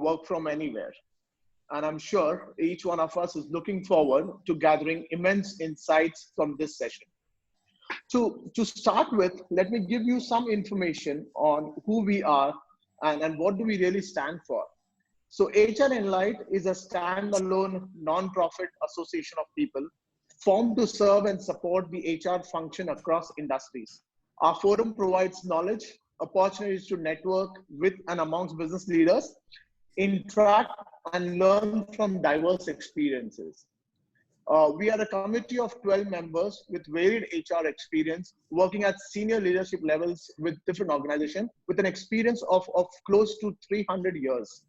work from anywhere. And I'm sure each one of us is looking forward to gathering immense insights from this session. To start with, let me give you some information on who we are and what do we really stand for. So HR Enlight is a standalone non-profit association of people formed to serve and support the HR function across industries. Our forum provides knowledge, opportunities to network with and amongst business leaders, interact and learn from diverse experiences. We are a committee of 12 members with varied HR experience, working at senior leadership levels with different organizations, with an experience of close to 300 years.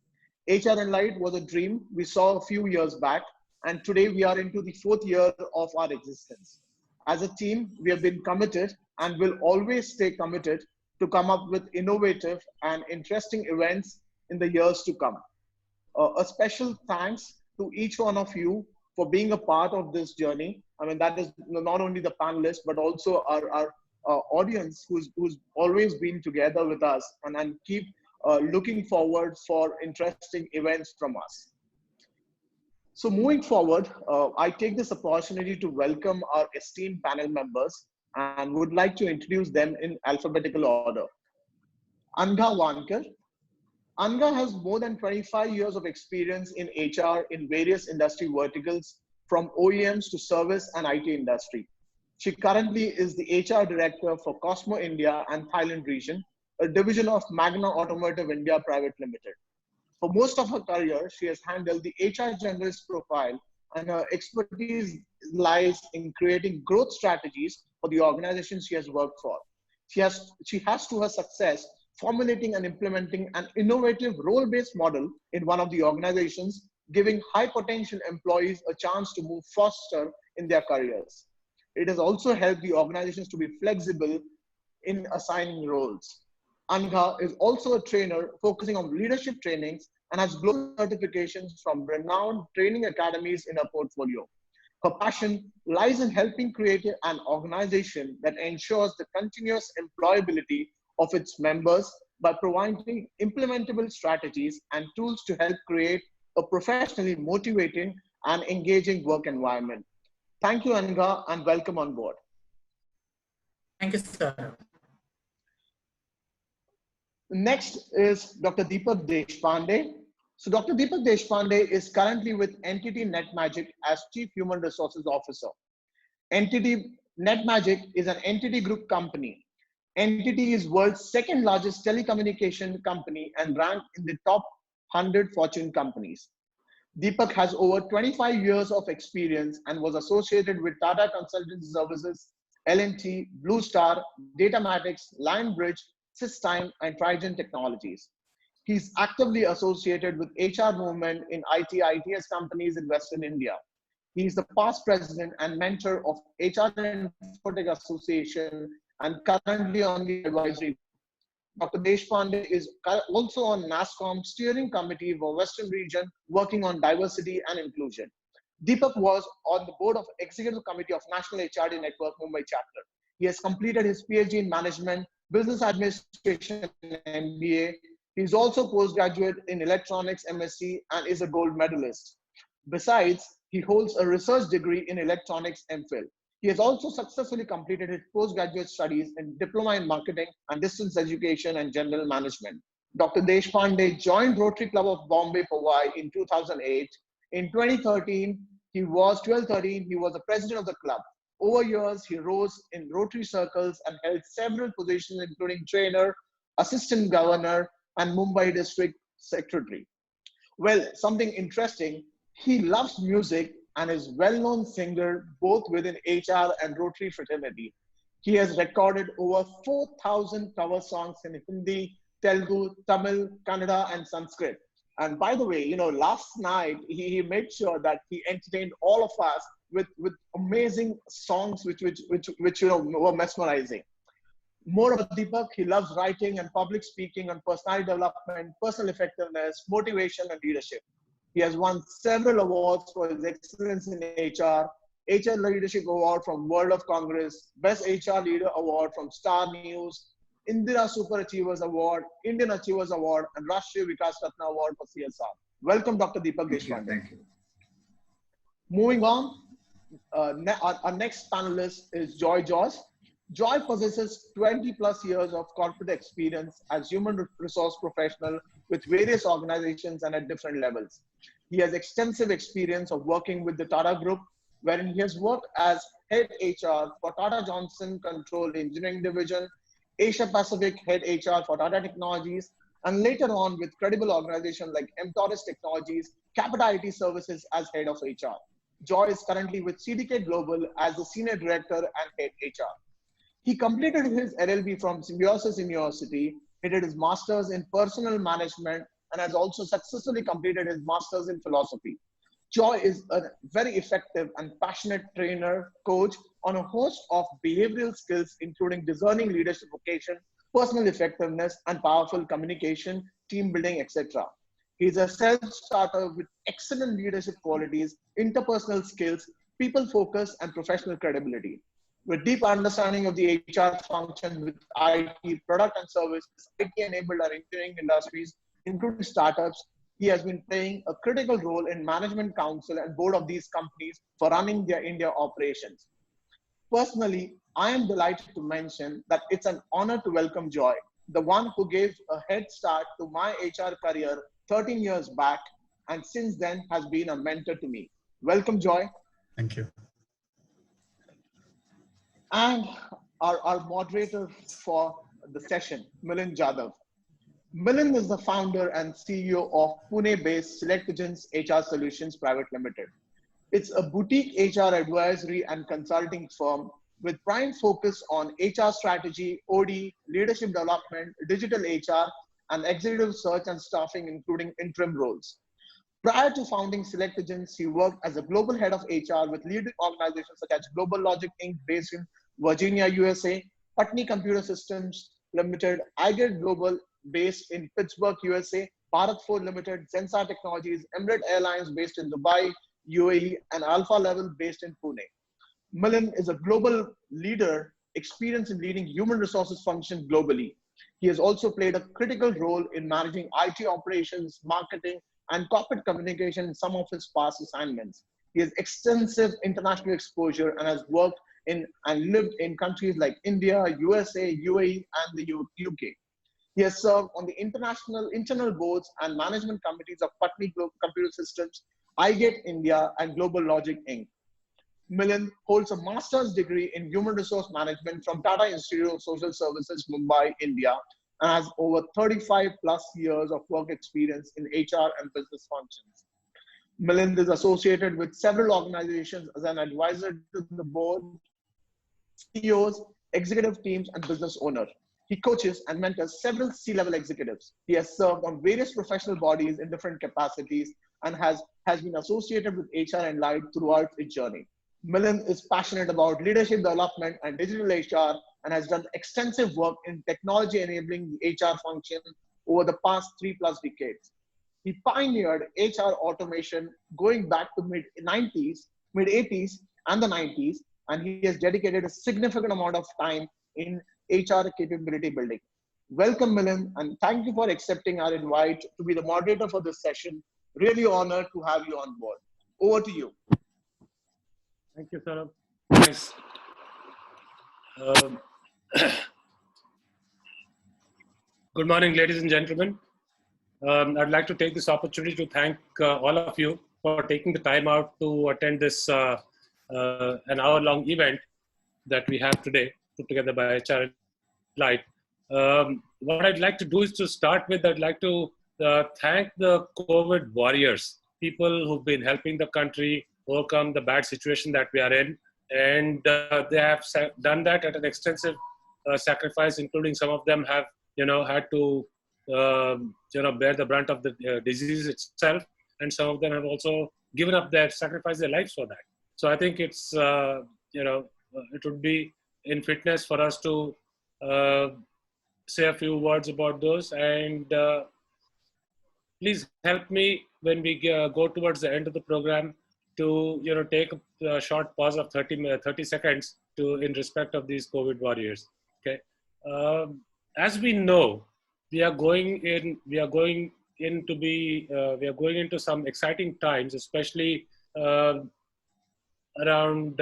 HR Enlight was a dream we saw a few years back, and today we are into the 4th year of our existence. As a team, we have been committed and will always stay committed to come up with innovative and interesting events in the years to come. A special thanks to each one of you for being a part of this journey. I mean, that is not only the panelists, but also our audience who's always been together with us and keep looking forward for interesting events from us. So moving forward, I take this opportunity to welcome our esteemed panel members and would like to introduce them in alphabetical order. Angha Wankar. Anga has more than 25 years of experience in HR in various industry verticals, from OEMs to service and IT industry. She currently is the HR director for Cosmo India and Thailand region, a division of Magna Automotive India Private Limited. For most of her career, she has handled the HR generalist profile, and her expertise lies in creating growth strategies for the organizations she has worked for. She has to her success formulating and implementing an innovative role-based model in one of the organizations, giving high potential employees a chance to move faster in their careers. It has also helped the organizations to be flexible in assigning roles. Angha is also a trainer focusing on leadership trainings and has global certifications from renowned training academies in her portfolio. Her passion lies in helping create an organization that ensures the continuous employability of its members by providing implementable strategies and tools to help create a professionally motivating and engaging work environment. Thank you, Anga, and welcome on board. Thank you, sir. Next is Dr. Deepak Deshpande. So Dr. Deepak Deshpande is currently with Entity NetMagic as Chief Human Resources Officer. Entity NetMagic is an Entity Group company. Entity is world's 2nd largest telecommunication company and ranked in the top 100 Fortune companies. Deepak has over 25 years of experience and was associated with Tata Consultancy Services, L&T, Blue Star, Datamatics, Lionbridge, Systime, and Trigen Technologies. He's actively associated with HR movement in ITS companies in Western India. He is the past president and mentor of HR Infotech Association and currently on the advisory. Dr. Deshpande is also on NASSCOM steering committee for Western region, working on diversity and inclusion. Deepak was on the board of executive committee of National HRD Network Mumbai chapter. He has completed his PhD in management, business administration, and MBA. He is also postgraduate in electronics MSc and is a gold medalist. Besides, he holds a research degree in electronics MPhil. He has also successfully completed his postgraduate studies in diploma in marketing and distance education and general management. Dr. Deshpande joined Rotary Club of Bombay, Powai in 2008. In 2013, he was the president of the club. Over years, he rose in Rotary circles and held several positions, including trainer, assistant governor, and Mumbai district secretary. Well, something interesting, he loves music and is well-known singer both within HR and Rotary fraternity. He has recorded over 4,000 cover songs in Hindi, Telugu, Tamil, Kannada, and Sanskrit. And by the way, last night he made sure that he entertained all of us with amazing songs which were mesmerizing. More about Deepak, he loves writing and public speaking on personality development, personal effectiveness, motivation, and leadership. He has won several awards for his excellence in HR Leadership Award from World of Congress, Best HR Leader Award from Star News, Indira Super Achievers Award, Indian Achievers Award, and Rashtriya Vikas Ratna Award for CSR. Welcome, Dr. Deepak Deshpande. Thank you. Moving on, our next panelist is Joy George. Joy possesses 20 plus years of corporate experience as human resource professional with various organizations and at different levels. He has extensive experience of working with the Tata Group, wherein he has worked as head HR for Tata Johnson Control Engineering Division, Asia Pacific head HR for Tata Technologies, and later on with credible organizations like mTORIS Technologies, Capita IT Services as head of HR. Joy is currently with CDK Global as the Senior Director and Head HR. He completed his LLB from Symbiosis University. He did his Masters in Personnel Management and has also successfully completed his Masters in Philosophy. Joy is a very effective and passionate trainer, coach on a host of behavioral skills, including discerning leadership vocation, personal effectiveness, and powerful communication, team building, etc. He's a self-starter with excellent leadership qualities, interpersonal skills, people focus, and professional credibility. With deep understanding of the HR function with IT, product and services, IT-enabled our engineering industries, including startups, he has been playing a critical role in management council and board of these companies for running their India operations. Personally, I am delighted to mention that it's an honor to welcome Joy, the one who gave a head start to my HR career 13 years back, and since then has been a mentor to me. Welcome, Joy. Thank you. And our moderator for the session, Milind Jadhav. Milind is the founder and CEO of Pune-based SelectAgents HR Solutions Private Limited. It's a boutique HR advisory and consulting firm with prime focus on HR strategy, OD, leadership development, digital HR, and executive search and staffing, including interim roles. Prior to founding SelectAgents, he worked as a global head of HR with leading organizations such as Global Logic Inc. based in Virginia, USA, Patni Computer Systems Limited, iGet Global based in Pittsburgh, USA, Bharat Forge Limited, Zensar Technologies, Emirates Airlines based in Dubai, UAE, and Alpha Level based in Pune. Milind is a global leader, experienced in leading human resources function globally. He has also played a critical role in managing IT operations, marketing, and corporate communication in some of his past assignments. He has extensive international exposure and has worked in and lived in countries like India, USA, UAE, and the UK. He has served on the internal boards and management committees of Patni Computer Systems, iGet India, and Global Logic Inc. Milind holds a master's degree in human resource management from Tata Institute of Social Services, Mumbai, India, and has over 35 plus years of work experience in HR and business functions. Milind is associated with several organizations as an advisor to the board, CEOs, executive teams, and business owners. He coaches and mentors several C-level executives. He has served on various professional bodies in different capacities and has been associated with HR and Light throughout its journey. Milind is passionate about leadership development and digital HR and has done extensive work in technology enabling the HR function over the past 3+ decades. He pioneered HR automation going back to mid-80s, and the 90s, and he has dedicated a significant amount of time in HR capability building. Welcome, Milind, and thank you for accepting our invite to be the moderator for this session. Really honored to have you on board. Over to you. Thank you, Saurabh. Nice. Good morning, ladies and gentlemen. I'd like to take this opportunity to thank all of you for taking the time out to attend this an hour-long event that we have today, put together by HR Light. What I'd like to do is to start with, I'd like to thank the COVID warriors, people who've been helping the country overcome the bad situation that we are in. And they have done that at an extensive sacrifice, including some of them have, had to, bear the brunt of the disease itself. And some of them have also given up sacrificed their lives for that. So I think it's, it would be in fitness for us to say a few words about those. And please help me when we go towards the end of the program to take a short pause of 30 seconds in respect of these COVID warriors. Okay. as we know, we are going in. We are going in to be. We are going into some exciting times, especially uh, around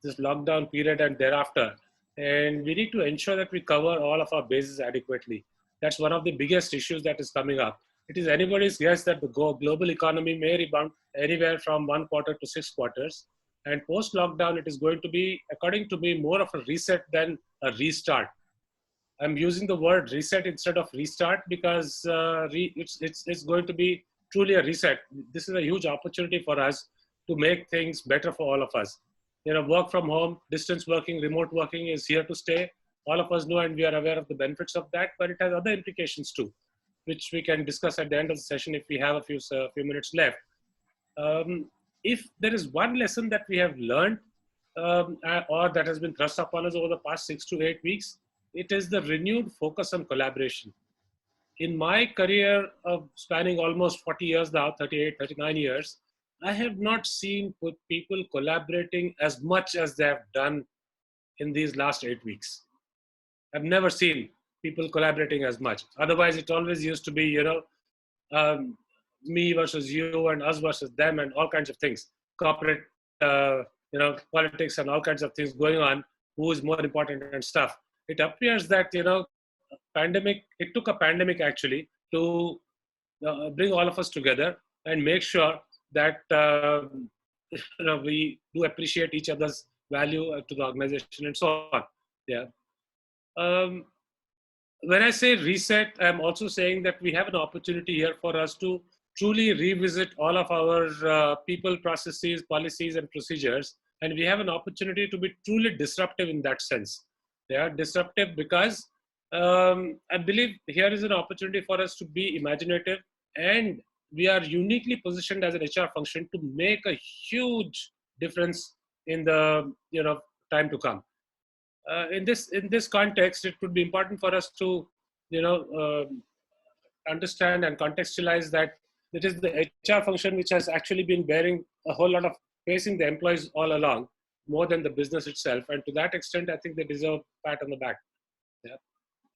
this lockdown period and thereafter. And we need to ensure that we cover all of our bases adequately. That's one of the biggest issues that is coming up. It is anybody's guess that the global economy may rebound anywhere from 1 quarter to 6 quarters. And post lockdown, it is going to be, according to me, more of a reset than a restart. I'm using the word reset instead of restart because it's going to be truly a reset. This is a huge opportunity for us to make things better for all of us. Work from home, distance working, remote working is here to stay. All of us know and we are aware of the benefits of that, but it has other implications too, which we can discuss at the end of the session if we have a few minutes left. If there is one lesson that we have learned or that has been thrust upon us over the past 6 to 8 weeks, it is the renewed focus on collaboration. In my career of spanning almost 40 years now, 38, 39 years, I have not seen people collaborating as much as they have done in these last 8 weeks. I've never seen people collaborating as much. Otherwise, it always used to be, me versus you and us versus them and all kinds of things. Corporate, politics and all kinds of things going on. Who is more important and stuff. It appears that, it took a pandemic actually to bring all of us together and make sure that we do appreciate each other's value to the organization and so on. Yeah. When I say reset, I'm also saying that we have an opportunity here for us to truly revisit all of our people, processes, policies, and procedures. And we have an opportunity to be truly disruptive in that sense. They are disruptive because I believe here is an opportunity for us to be imaginative, and we are uniquely positioned as an HR function to make a huge difference in the time to come. In this context, it would be important for us to understand and contextualize that it is the HR function which has actually been bearing a whole lot of facing the employees all along, more than the business itself. And to that extent, I think they deserve a pat on the back. Yeah.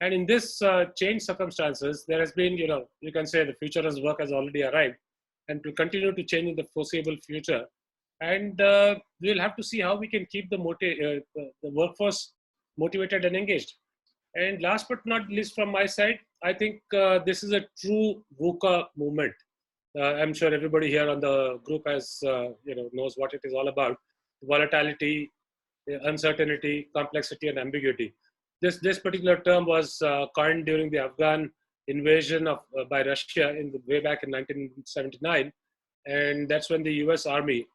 And in this changed circumstances, there has been, you can say the futurist work has already arrived and will continue to change in the foreseeable future. And we'll have to see how we can keep the workforce motivated and engaged. And last but not least from my side, I think this is a true VUCA movement. I'm sure everybody here on the group has, knows what it is all about. Volatility, uncertainty, complexity, and ambiguity. This particular term was coined during the Afghan invasion by Russia way back in 1979, and that's when the U.S. Army,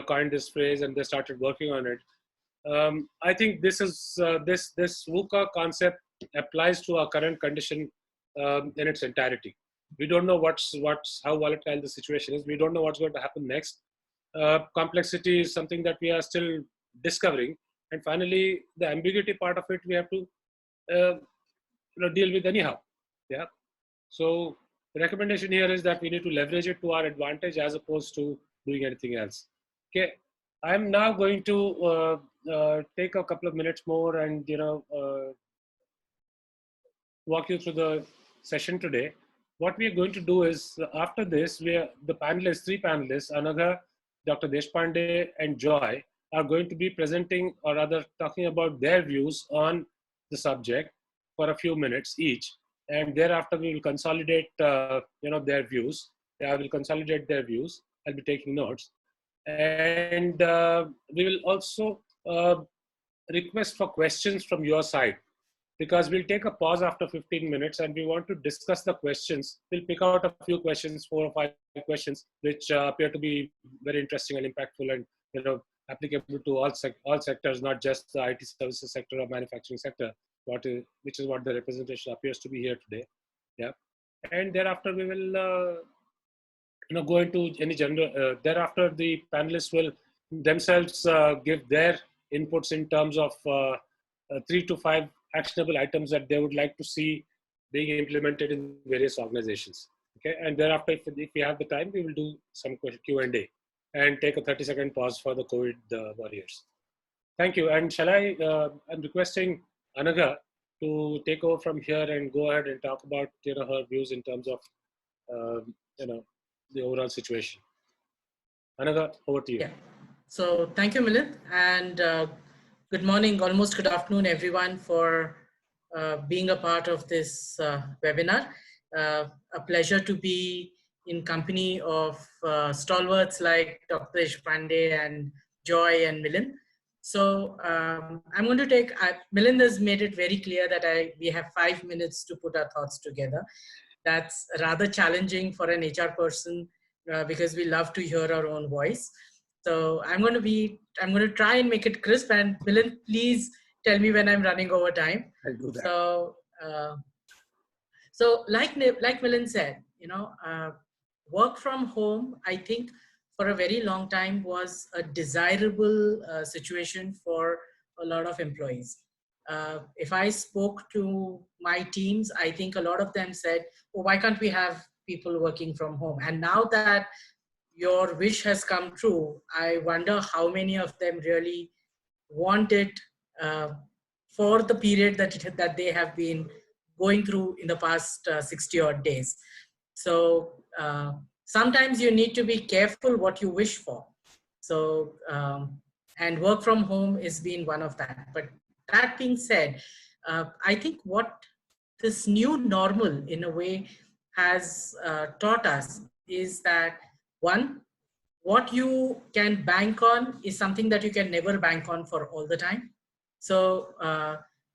coined this phrase and they started working on it. I think this is this VUCA concept applies to our current condition in its entirety. We don't know how volatile the situation is. We don't know what's going to happen next. Complexity is something that we are still discovering, and finally, the ambiguity part of it we have to deal with anyhow. Yeah. So the recommendation here is that we need to leverage it to our advantage as opposed to doing anything else. Okay. I'm now going to take a couple of minutes more and walk you through the session today. What we are going to do is after this, three panelists, Anagha, Dr. Deshpande, and Joy, are going to be presenting or rather talking about their views on the subject for a few minutes each, and thereafter we will consolidate their views. I will consolidate their views. I'll be taking notes, and we will also request for questions from your side, because we'll take a pause after 15 minutes and we want to discuss the questions. We'll pick out a few questions, 4 or 5 questions, which appear to be very interesting and impactful and applicable to all sectors, not just the IT services sector or manufacturing sector, which is what the representation appears to be here today. Yeah, and thereafter we will go into any general. Thereafter, the panelists will themselves give their inputs in terms of 3 to 5 actionable items that they would like to see being implemented in various organizations. Okay, and thereafter, if we have the time, we will do some Q&A and take a 30-second pause for the COVID warriors. Thank you. And I'm requesting Anagha to take over from here and go ahead and talk about her views in terms of the overall situation. Anaga, over to you. Yeah. So thank you, Milind, and good morning, almost good afternoon, everyone, for being a part of this webinar. A pleasure to be in company of stalwarts like Dr. Deshpande and Joy and Milind. So I'm going to take, Milind has made it very clear that we have 5 minutes to put our thoughts together. That's rather challenging for an HR person because we love to hear our own voice. So I'm going to try and make it crisp, and Milind, please tell me when I'm running over time. I'll do that. So like Milind said, work from home, I think for a very long time was a desirable situation for a lot of employees. If I spoke to my teams, I think a lot of them said, oh, why can't we have people working from home? And now that your wish has come true, I wonder how many of them really want it for the period that they have been going through in the past 60 odd days. So sometimes you need to be careful what you wish for. So, and work from home is been one of that. But that being said, I think what this new normal in a way has taught us is that, one, what you can bank on is something that you can never bank on for all the time. So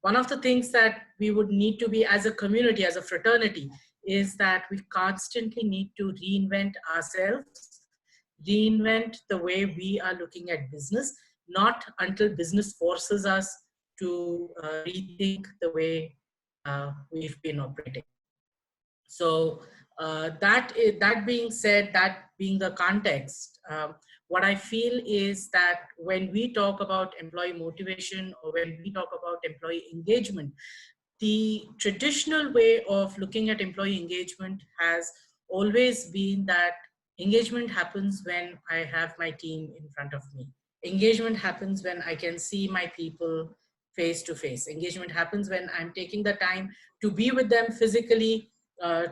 one of the things that we would need to be as a community, as a fraternity, is that we constantly need to reinvent ourselves, reinvent the way we are looking at business, not until business forces us to rethink the way we've been operating. So that being said, that being the context, what I feel is that when we talk about employee motivation or when we talk about employee engagement, the traditional way of looking at employee engagement has always been that engagement happens when I have my team in front of me. Engagement happens when I can see my people face to face. Engagement happens when I'm taking the time to be with them physically,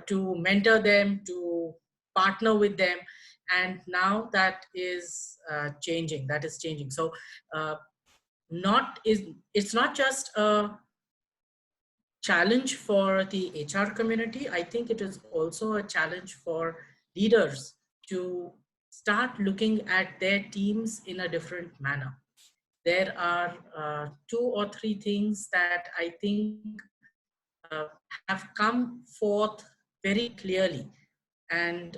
to mentor them, to partner with them. And now that is changing. That is changing. So it's not just a challenge for the HR community. I think it is also a challenge for leaders to start looking at their teams in a different manner. There are 2 or 3 things that I think have come forth very clearly, and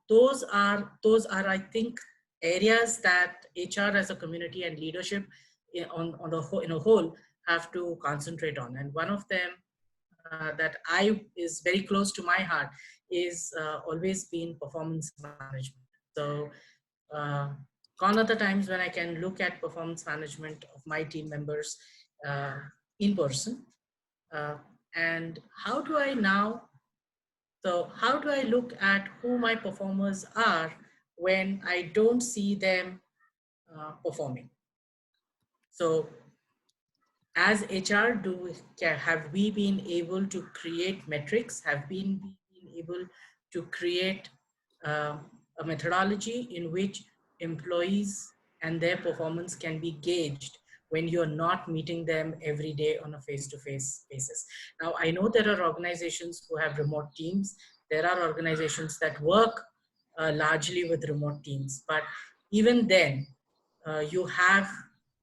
those are I think areas that HR as a community and leadership in a whole have to concentrate on. And one of them that is very close to my heart is always been performance management. So gone are the times when I can look at performance management of my team members in person. And how do I look at who my performers are when I don't see them performing? So as HR, have we been able to create metrics? Have we been able to create a methodology in which employees and their performance can be gauged when you're not meeting them every day on a face-to-face basis? Now, I know there are organizations who have remote teams. There are organizations that work largely with remote teams, but even then, you have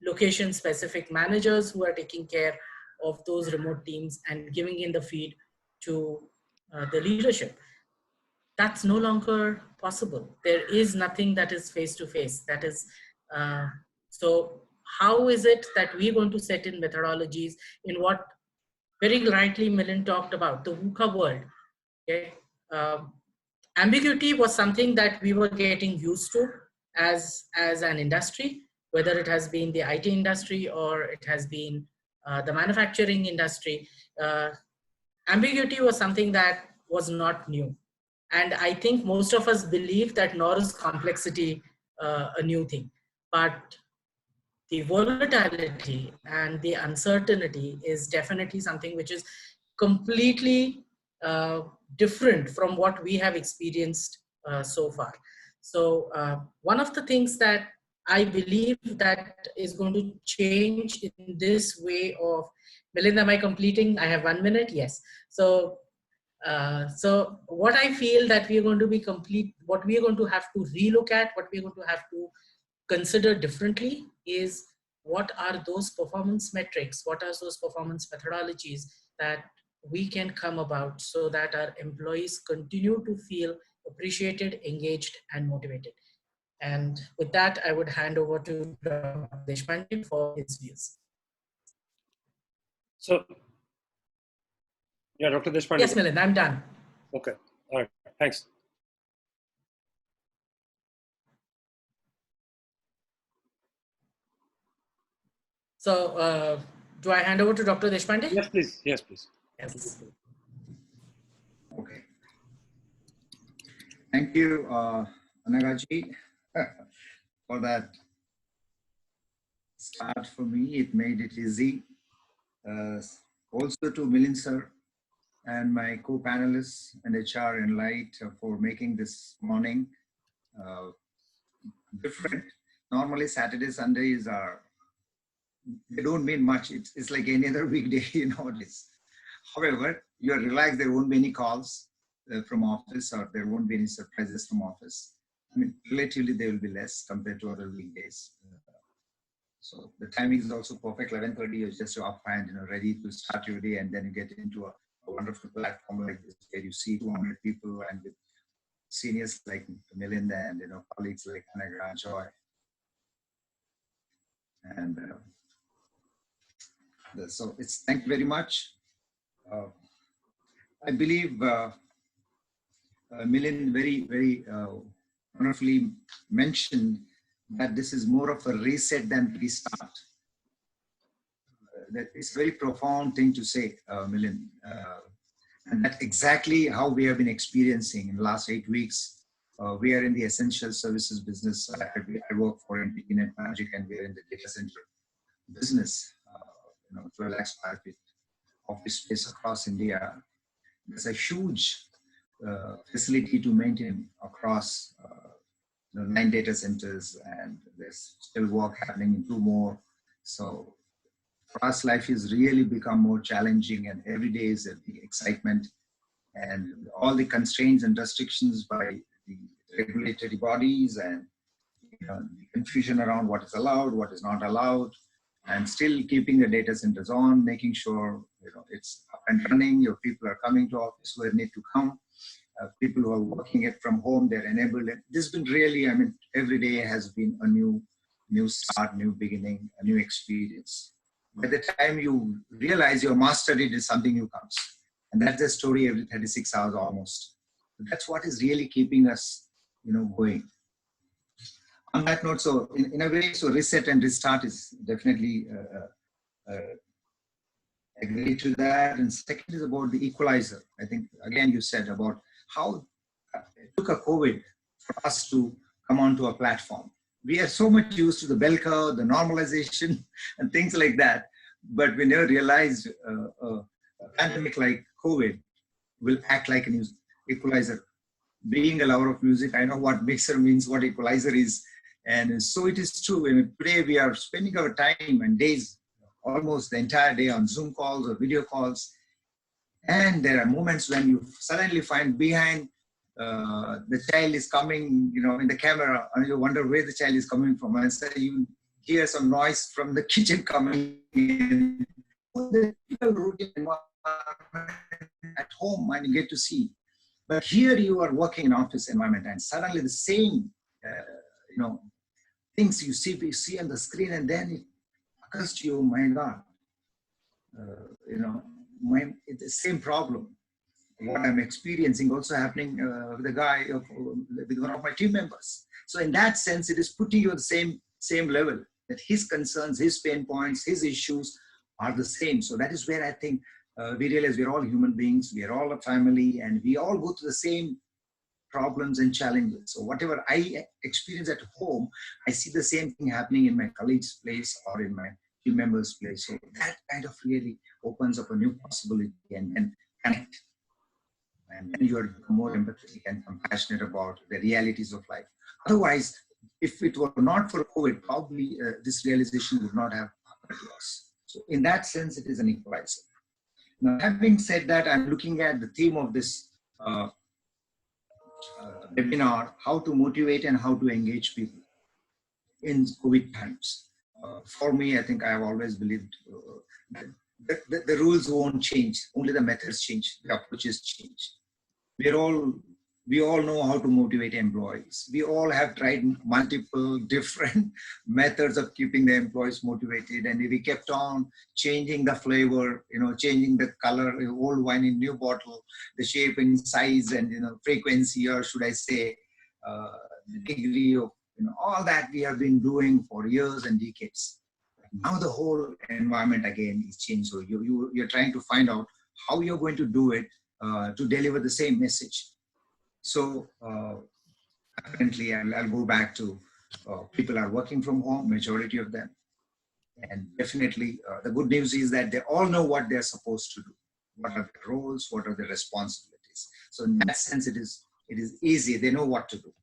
location-specific managers who are taking care of those remote teams and giving in the feed to the leadership. That's no longer possible. There is nothing that is face-to-face. That is, so how is it that we're going to set in methodologies in what very rightly Milind talked about, the VUCA world? Okay? Ambiguity was something that we were getting used to as an industry, whether it has been the IT industry or it has been the manufacturing industry. Ambiguity was something that was not new. And I think most of us believe that nor is complexity a new thing. But the volatility and the uncertainty is definitely something which is completely different from what we have experienced so far. So one of the things that I believe that is going to change in this way of, Milind, am I completing? I have 1 minute. Yes. So so what I feel that we are going to be what we are going to have to relook at, what we are going to have to consider differently is what are those performance metrics, what are those performance methodologies that we can come about so that our employees continue to feel appreciated, engaged, and motivated. And with that, I would hand over to Dr. Deshpande for his views. So, yeah, Dr. Deshpande. Yes, Milind, I'm done. Okay, all right, thanks. So, do I hand over to Dr. Deshpande? Yes, please. Yes, please. Yes. Okay. Thank you, Anagaji, for that start for me. It made it easy. Also to Milind sir and my co-panelists and HR Enlight for making this morning different. Normally Saturday, Sundays they don't mean much. It's like any other weekday nowadays. However, you are relaxed, there won't be any calls from office, or there won't be any surprises from office. I mean, relatively there will be less compared to other weekdays. So the timing is also perfect. 11:30 you're just up and ready to start your day, and then you get into a wonderful platform like this where you see 200 people and with seniors like Milind and colleagues like Anaga, Joy. And so it's thank you very much. I believe Milind very wonderfully mentioned that this is more of a reset than restart. That is a very profound thing to say, Milind. And that's exactly how we have been experiencing in the last 8 weeks. We are in the essential services business. I work for Internet Magic, and we are in the data center business. 12 lakh square feet office space across India. There's a huge facility to maintain across 9 data centers, and there's still work happening in 2 more. So for us, life has really become more challenging, and every day is a big excitement, and all the constraints and restrictions by the regulatory bodies, and the confusion around what is allowed, what is not allowed, and still keeping the data centers on, making sure it's up and running. Your people are coming to office where they need to come. People who are working it from home, they're enabled. This has been really, I mean, every day has been a new start, new beginning, a new experience. By the time you realize your mastered it, is something new comes. And that's the story every 36 hours almost. That's what is really keeping us, going. On that note, so in a way, so reset and restart is definitely agree to that. And second is about the equalizer. I think, again, you said about how it took a COVID for us to come onto a platform. We are so much used to the bell curve, the normalization, and things like that. But we never realized a pandemic like COVID will act like an equalizer. Being a lover of music, I know what mixer means, what equalizer is. And so it is true. I mean, today we are spending our time and days, almost the entire day, on Zoom calls or video calls. And there are moments when you suddenly find behind the child is coming, in the camera, and you wonder where the child is coming from. And so you hear some noise from the kitchen coming in. The routine environment at home, and you get to see. But here you are working in office environment, and suddenly the same, things you see on the screen, and then it occurs to you, my God, it's the same problem. What I'm experiencing also happening with with one of my team members. So in that sense, it is putting you on the same level, that his concerns, his pain points, his issues are the same. So that is where I think we realize we're all human beings, we are all a family, and we all go through the same problems and challenges. So whatever I experience at home, I see the same thing happening in my colleague's place or in my team member's place. So that kind of really opens up a new possibility and then connect. And then you are more empathetic and compassionate about the realities of life. Otherwise, if it were not for COVID, probably this realization would not have happened to us. So in that sense, it is an equalizer. Now, having said that, I'm looking at the theme of this webinar, how to motivate and how to engage people in COVID times. For me, I think I have always believed that the rules won't change, only the methods change, the approaches change. We all know how to motivate employees. We all have tried multiple different methods of keeping the employees motivated, and we kept on changing the flavor, changing the color, old wine in new bottle, the shape and size and frequency, or should I say, the degree of all that we have been doing for years and decades. Now the whole environment again is changed. So you're trying to find out how you're going to do it to deliver the same message. So apparently I'll go back to people are working from home, majority of them. And definitely the good news is that they all know what they're supposed to do. What are their roles? What are their responsibilities? So in that sense, it is easy. They know what to do.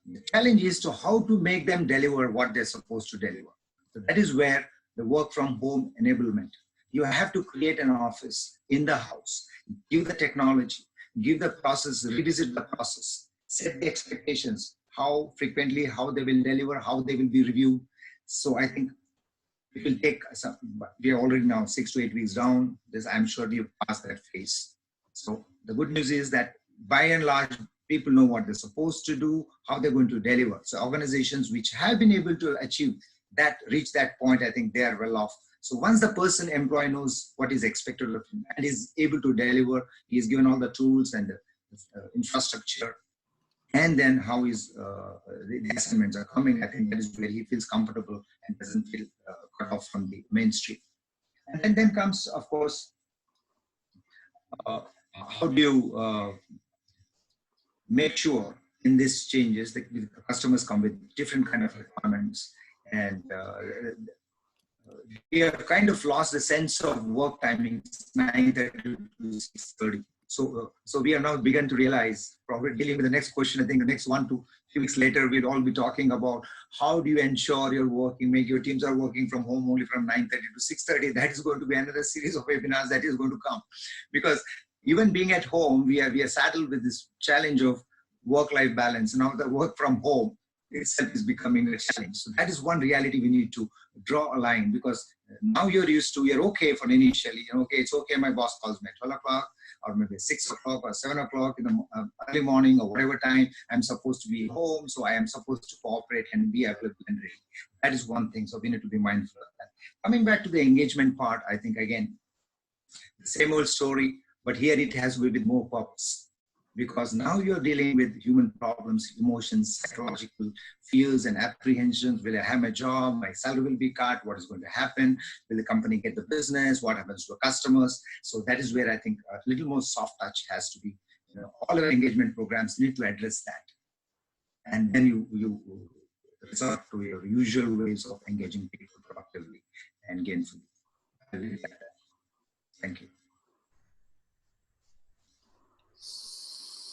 The challenge is to how to make them deliver what they're supposed to deliver. So that is where the work from home enablement. You have to create an office in the house, give the technology, give the process, revisit the process, set the expectations, how frequently, how they will deliver, how they will be reviewed. So I think it will take some, we are already now 6 to 8 weeks down. I'm sure you passed that phase. So the good news is that by and large, people know what they're supposed to do, how they're going to deliver. So organizations which have been able to achieve that, reach that point, I think they are well off. So once the employee knows what is expected of him and is able to deliver, he is given all the tools and the infrastructure, and then how the assignments are coming, I think that is where he feels comfortable and doesn't feel cut off from the mainstream. And then comes, of course, how do you make sure in these changes that the customers come with different kind of requirements, and we have kind of lost the sense of work timings, 9:30 to 6:30. So we are now begun to realize, probably dealing with the next question, I think the next 1 to 2 weeks later, we'll all be talking about how do you ensure you're working, make your teams are working from home only from 9:30 to 6:30. That is going to be another series of webinars that is going to come. Because even being at home, we are saddled with this challenge of work-life balance. Now the work from home itself is becoming a challenge. So that is one reality we need to draw a line, because now you're okay for initially, okay, it's okay, my boss calls me at 12 o'clock or maybe 6 o'clock or 7 o'clock in the early morning or whatever time I'm supposed to be home. So I am supposed to cooperate and be available and ready. That is one thing. So we need to be mindful of that. Coming back to the engagement part, I think again, the same old story, but here it has with more purpose. Because now you're dealing with human problems, emotions, psychological fears and apprehensions. Will I have my job? My salary will be cut. What is going to happen? Will the company get the business? What happens to the customers? So that is where I think a little more soft touch has to be. All our engagement programs need to address that. And then you resort to your usual ways of engaging people productively and gainfully. I really like that. Thank you.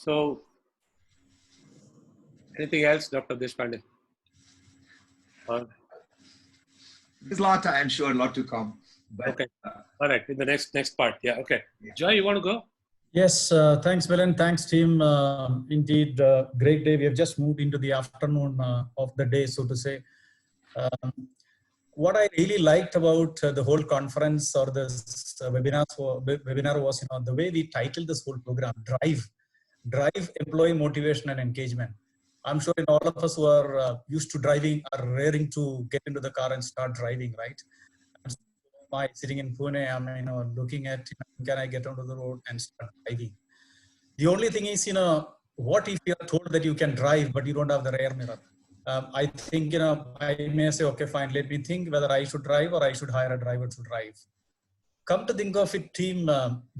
So, anything else, Dr. Deshpande? There's a lot, I'm sure, a lot to come. But, okay. All right. In the next part. Yeah. Okay. Yeah. Joy, you want to go? Yes. Thanks, Milan. Thanks, team. Indeed, great day. We have just moved into the afternoon of the day, so to say. What I really liked about the whole conference or this webinar was, the way we titled this whole program, Drive Employee Motivation and Engagement. I'm sure in all of us who are used to driving are raring to get into the car and start driving, right? Sitting in Pune, I'm looking at, can I get onto the road and start driving? The only thing is, what if you're told that you can drive, but you don't have the rear mirror? I think, I may say, okay, fine, let me think whether I should drive or I should hire a driver to drive. Come to think of it, team,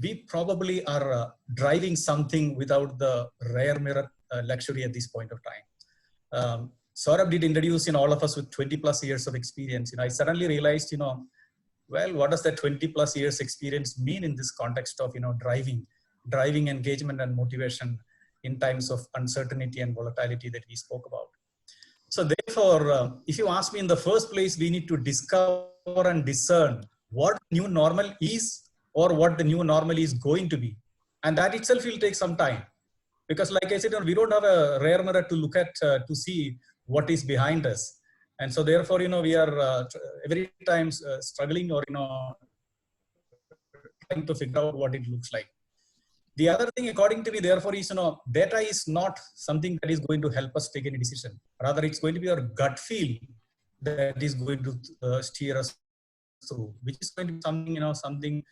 we probably are driving something without the rear mirror luxury at this point of time. Saurabh did introduce all of us with 20 plus years of experience. I suddenly realized, well, what does that 20 plus years experience mean in this context of, driving engagement and motivation in times of uncertainty and volatility that we spoke about. So therefore, if you ask me, in the first place, we need to discover and discern what new normal is or what the new normal is going to be. And that itself will take some time. Because like I said, we don't have a rear mirror to look at to see what is behind us. And so therefore, we are every time struggling or, trying to figure out what it looks like. The other thing, according to me, therefore, is, data is not something that is going to help us take any decision. Rather, it's going to be our gut feel that is going to steer us through, which is going to be something, something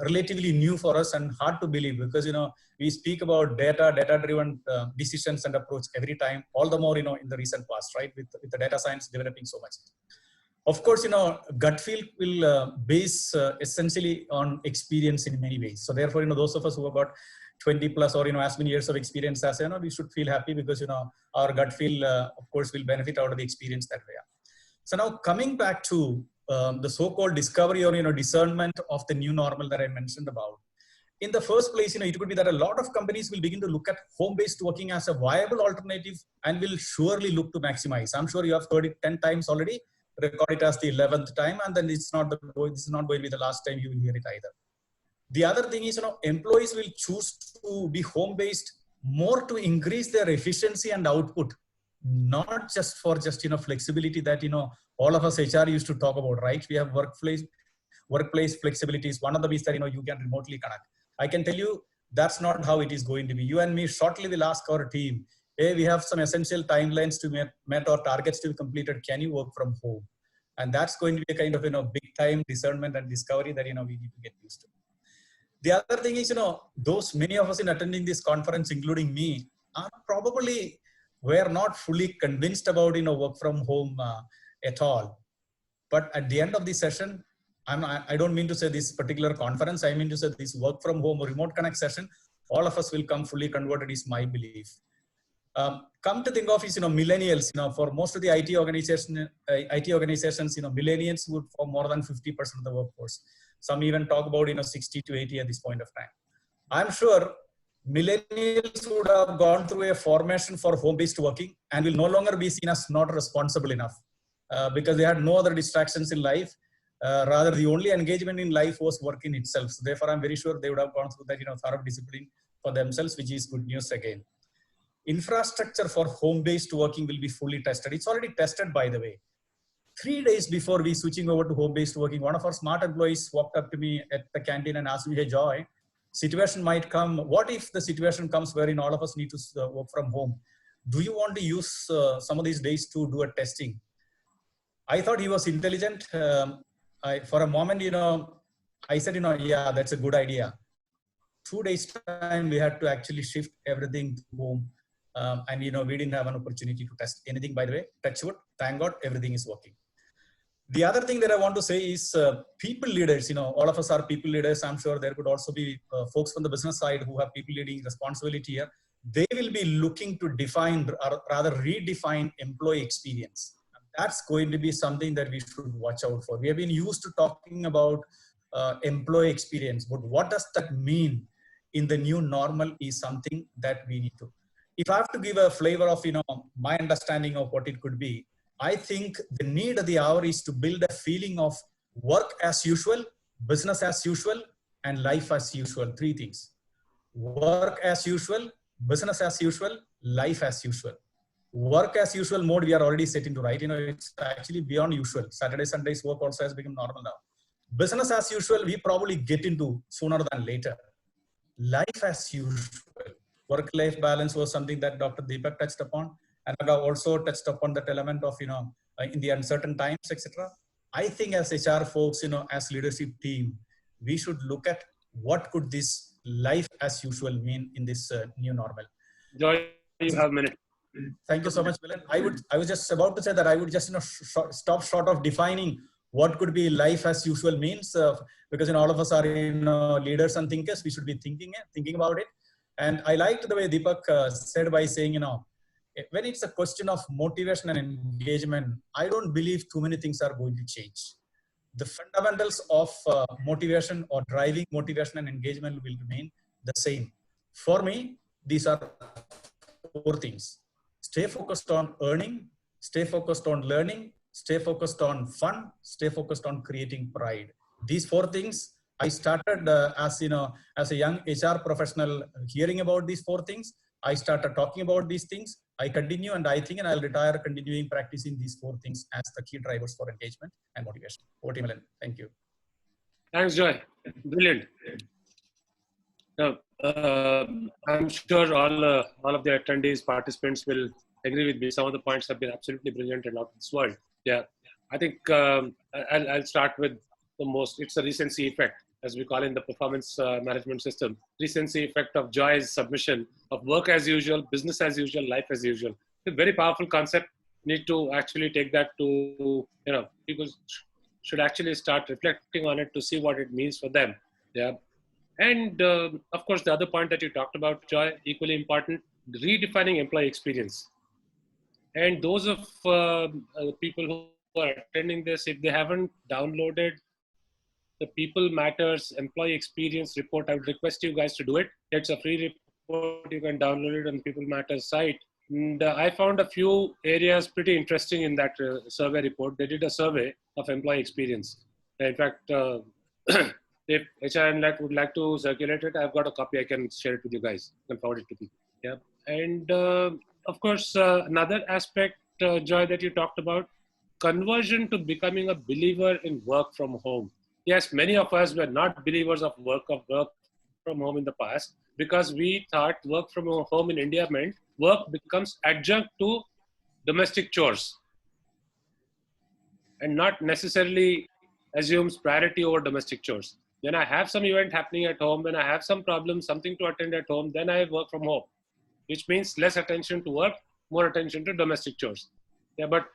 relatively new for us and hard to believe, because, we speak about data-driven decisions and approach every time, all the more, in the recent past, right? With the data science developing so much. Of course, gut feel will base essentially on experience in many ways. So therefore, those of us who have got 20 plus or, as many years of experience as, we should feel happy because, our gut feel, of course, will benefit out of the experience that way. So now coming back to the so-called discovery or, discernment of the new normal that I mentioned about. In the first place, it could be that a lot of companies will begin to look at home-based working as a viable alternative and will surely look to maximize. I'm sure you have heard it 10 times already. Record it as the 11th time, and then this is not going to be the last time you will hear it either. The other thing is, employees will choose to be home-based more to increase their efficiency and output, not just for flexibility that, all of us HR used to talk about, right? We have workplace flexibility is one of the ways that, you can remotely connect. I can tell you that's not how it is going to be. You and me shortly will ask our team, hey, we have some essential timelines to met or targets to be completed. Can you work from home? And that's going to be a kind of, big time discernment and discovery that, we need to get used to. The other thing is, those many of us in attending this conference, including me, are probably were not fully convinced about, work from home at all. But at the end of the session, I don't mean to say this particular conference, I mean to say this work from home or remote connect session, all of us will come fully converted is my belief. Come to think of is, millennials, for most of the IT organizations, millennials would form more than 50% of the workforce. Some even talk about, 60 to 80 at this point of time. I'm sure millennials would have gone through a formation for home-based working and will no longer be seen as not responsible enough because they had no other distractions in life. Rather, the only engagement in life was work in itself. So therefore, I'm very sure they would have gone through that, thorough discipline for themselves, which is good news again. Infrastructure for home-based working will be fully tested. It's already tested, by the way. 3 days before we switching over to home-based working, one of our smart employees walked up to me at the canteen and asked me, hey, Joy, situation might come. What if the situation comes wherein all of us need to work from home? Do you want to use some of these days to do a testing? I thought he was intelligent. For a moment, I said, yeah, that's a good idea. 2 days time, we had to actually shift everything to home. And, we didn't have an opportunity to test anything, by the way. Touch wood, thank God, everything is working. The other thing that I want to say is people leaders, all of us are people leaders. I'm sure there could also be folks from the business side who have people leading responsibility here. They will be looking to define or rather redefine employee experience. That's going to be something that we should watch out for. We have been used to talking about employee experience, but what does that mean in the new normal is something that we need to. If I have to give a flavor of, my understanding of what it could be, I think the need of the hour is to build a feeling of work as usual, business as usual, and life as usual. 3 things. Work as usual, business as usual, life as usual. Work as usual mode we are already set into, right? It's actually beyond usual. Saturday, Sundays work also has become normal now. Business as usual, we probably get into sooner than later. Life as usual. Work-life balance was something that Dr. Deepak touched upon. And I also touched upon that element of, in the uncertain times, etc. I think as HR folks, as leadership team, we should look at what could this life as usual mean in this new normal. Joy, you have a minute. Thank you so much, Milan. I was just about to say that I would just, stop short of defining what could be life as usual means, because all of us are leaders and thinkers. We should be thinking about it. And I liked the way Deepak said by saying, you know, when it's a question of motivation and engagement, I don't believe too many things are going to change. The fundamentals of motivation or driving motivation and engagement will remain the same. For me, these are four things. Stay focused on earning, stay focused on learning, stay focused on fun, stay focused on creating pride. These four things, I started as, you know, as a young HR professional, hearing about these four things. I started talking about these things. I continue, and I think, and I'll retire continuing practicing these four things as the key drivers for engagement and motivation. Over to you, Milind. Thank you. Thanks, Joy. Brilliant. Now, I'm sure all of the attendees, participants will agree with me. Some of the points have been absolutely brilliant and out of this world. Yeah, I think I'll start with the most. It's a recency effect, as we call it in the performance management system. Recency effect of Joy's submission of work as usual, business as usual, life as usual. It's a very powerful concept. Need to actually take that to, you know, people should actually start reflecting on it to see what it means for them. Yeah. And of course, the other point that you talked about, Joy, equally important, redefining employee experience. And those of people who are attending this, if they haven't downloaded the People Matters Employee Experience report, I would request you guys to do it. It's a free report. You can download it on People Matters site. And I found a few areas pretty interesting in that survey report. They did a survey of employee experience. In fact, if HR would like to circulate it, I've got a copy. I can share it with you guys. I can forward it to people. Yeah. And of course, another aspect, Joy, that you talked about, conversion to becoming a believer in work from home. Yes, many of us were not believers of work from home in the past because we thought work from home in India meant work becomes adjunct to domestic chores and not necessarily assumes priority over domestic chores. When I have some event happening at home, when I have some problem, something to attend at home, then I work from home, which means less attention to work, more attention to domestic chores. Yeah, but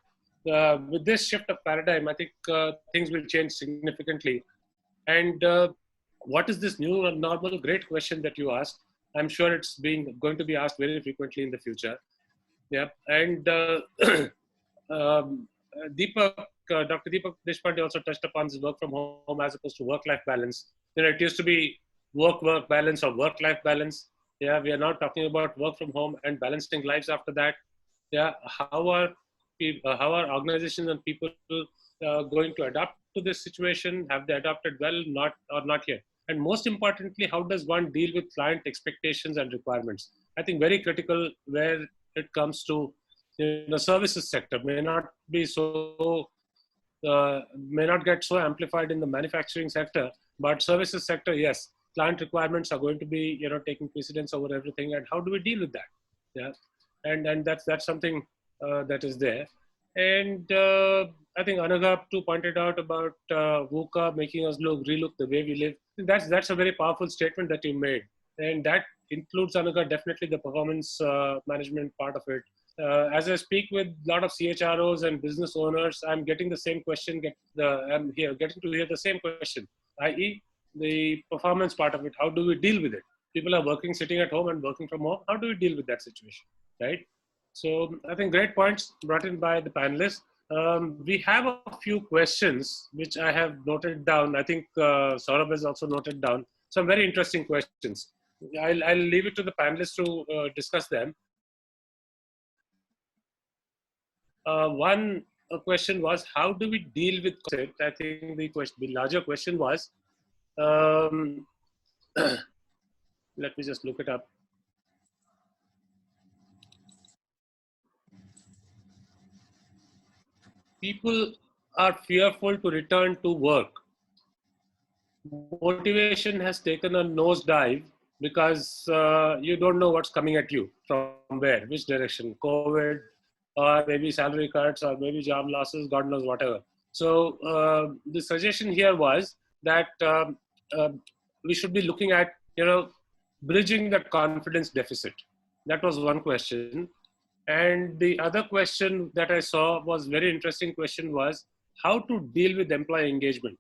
with this shift of paradigm, I think things will change significantly. And what is this new normal? Great question that you asked. I'm sure it's going to be asked very frequently in the future. Yeah, and Deepak, Dr. Deepak Deshpande also touched upon this work from home as opposed to work-life balance. You know, it used to be work-work balance or work-life balance. Yeah, we are now talking about work from home and balancing lives after that. Yeah, how are organizations and people going to adapt to this situation? Have they adapted well, not yet? And most importantly, how does one deal with client expectations and requirements? I think very critical where it comes to the services sector may not be so may not get so amplified in the manufacturing sector, but services sector, yes, client requirements are going to be, you know, taking precedence over everything. And how do we deal with that? Yeah, and that's something that is there. And I think Anagha too pointed out about VUCA making us relook the way we live. That's a very powerful statement that you made, and that includes, Anagha, definitely the performance management part of it. As I speak with a lot of CHROs and business owners, I'm getting the same question. I'm getting to hear the same question, i.e., the performance part of it. How do we deal with it? People are working, sitting at home, and working from home. How do we deal with that situation, right? So I think great points brought in by the panelists. We have a few questions which I have noted down. I think Saurabh has also noted down some very interesting questions. I'll leave it to the panelists to discuss them. One question was, how do we deal with concept? I think the larger question was, let me just look it up. People are fearful to return to work. Motivation has taken a nosedive because you don't know what's coming at you from where, which direction, COVID, or maybe salary cuts, or maybe job losses, God knows whatever. So the suggestion here was that we should be looking at, you know, bridging that confidence deficit. That was one question. And the other question that I saw was very interesting question was how to deal with employee engagement.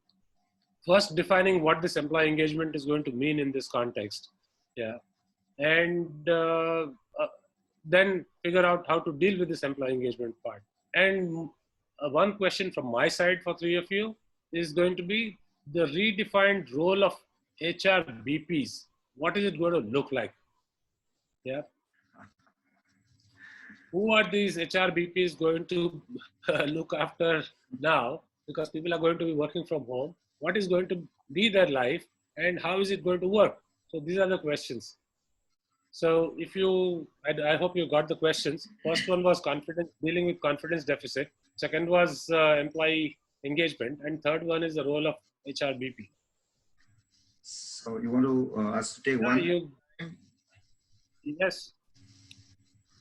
First, defining what this employee engagement is going to mean in this context. Yeah. and then figure out how to deal with this employee engagement part. And one question from my side for three of you is going to be the redefined role of HR BPs. What is it going to look like? Yeah. Who are these HR BPs going to look after now? Because people are going to be working from home. What is going to be their life and how is it going to work? So these are the questions. So if you, I hope you got the questions. First one was confidence, dealing with confidence deficit. Second was employee engagement. And third one is the role of HR BP. So you want to us to take one? Yes.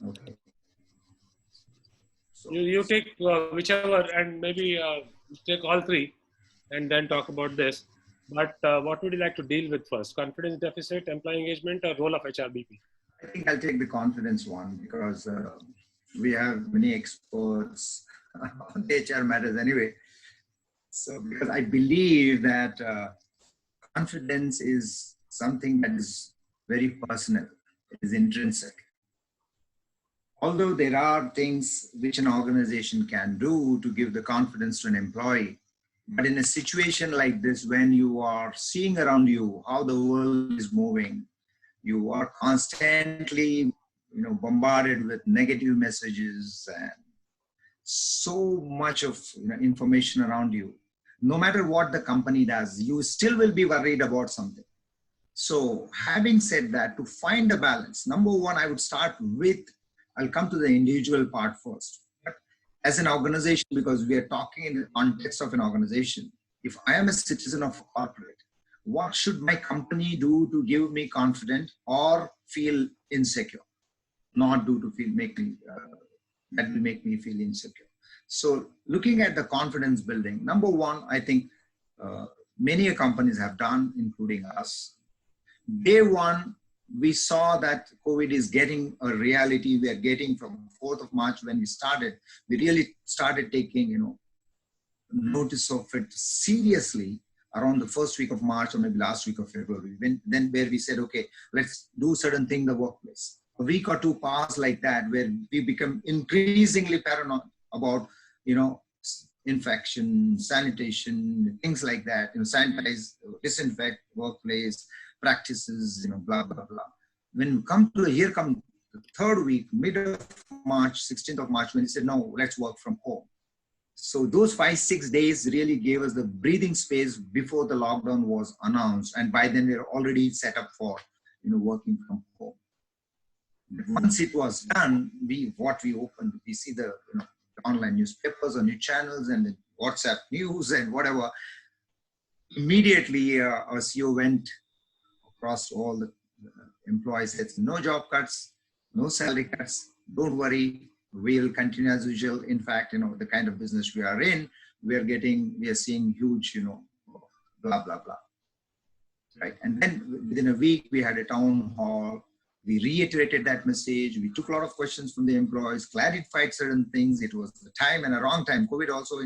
Okay. So, you take whichever, and maybe take all three and then talk about this. But what would you like to deal with first? Confidence deficit, employee engagement, or role of HRBP? I think I'll take the confidence one because we have many experts on HR matters anyway. So because I believe that confidence is something that is very personal, it is intrinsic. Although there are things which an organization can do to give the confidence to an employee, but in a situation like this, when you are seeing around you how the world is moving, you are constantly, bombarded with negative messages and so much of information around you. No matter what the company does, you still will be worried about something. So having said that, to find a balance, number one, I would start with, I'll come to the individual part first. But as an organization, because we are talking in the context of an organization, if I am a citizen of a corporate, what should my company do to give me confidence or feel insecure? Not do to feel, that will make me feel insecure. So looking at the confidence building, number one, I think many companies have done, including us. Day one, we saw that COVID is getting a reality. We are getting from 4th of March when we started, we really started taking, notice of it seriously around the first week of March or maybe last week of February. Then where we said, okay, let's do certain thing in the workplace. A week or two passed like that, where we become increasingly paranoid about, infection, sanitation, things like that, sanitize, disinfect workplace practices, blah, blah, blah. When we come to here come the third week, mid of March, 16th of March, when he said, no, let's work from home. So those 5-6 days really gave us the breathing space before the lockdown was announced. And by then we were already set up for, working from home. But once it was done, we opened, we see the online newspapers or new channels and the WhatsApp news and whatever. Immediately our CEO went across to all the employees, said no job cuts, no salary cuts, don't worry, we'll continue as usual. In fact, the kind of business we are in, we are seeing huge, blah, blah, blah. Right. And then within a week, we had a town hall. We reiterated that message. We took a lot of questions from the employees, clarified certain things. It was the time and a wrong time. COVID also,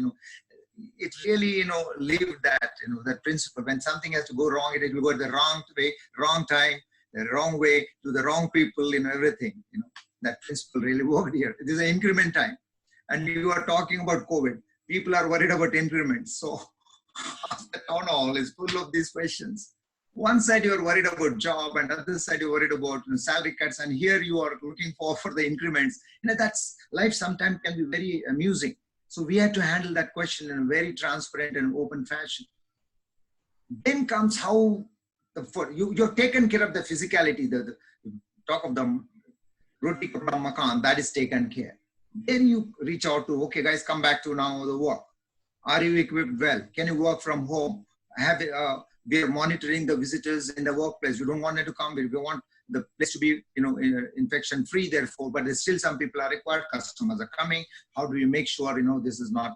it really, lived that, that principle. When something has to go wrong, it will go the wrong way, wrong time, the wrong way, to the wrong people, everything. That principle really worked here. It is an increment time. And you are talking about COVID. People are worried about increments. So the town hall is full of these questions. One side you are worried about job, and other side you're worried about salary cuts, and here you are looking for the increments. That's life sometimes can be very amusing. So we had to handle that question in a very transparent and open fashion. Then comes how you've taken care of the physicality, the talk of the roti kapda makan, that is taken care. Then you reach out to, okay guys, come back to now the work. Are you equipped well? Can you work from home? We are monitoring the visitors in the workplace. We don't want them to come. We want the place to be, infection free, therefore, but there's still some people are required. Customers are coming. How do you make sure, this is not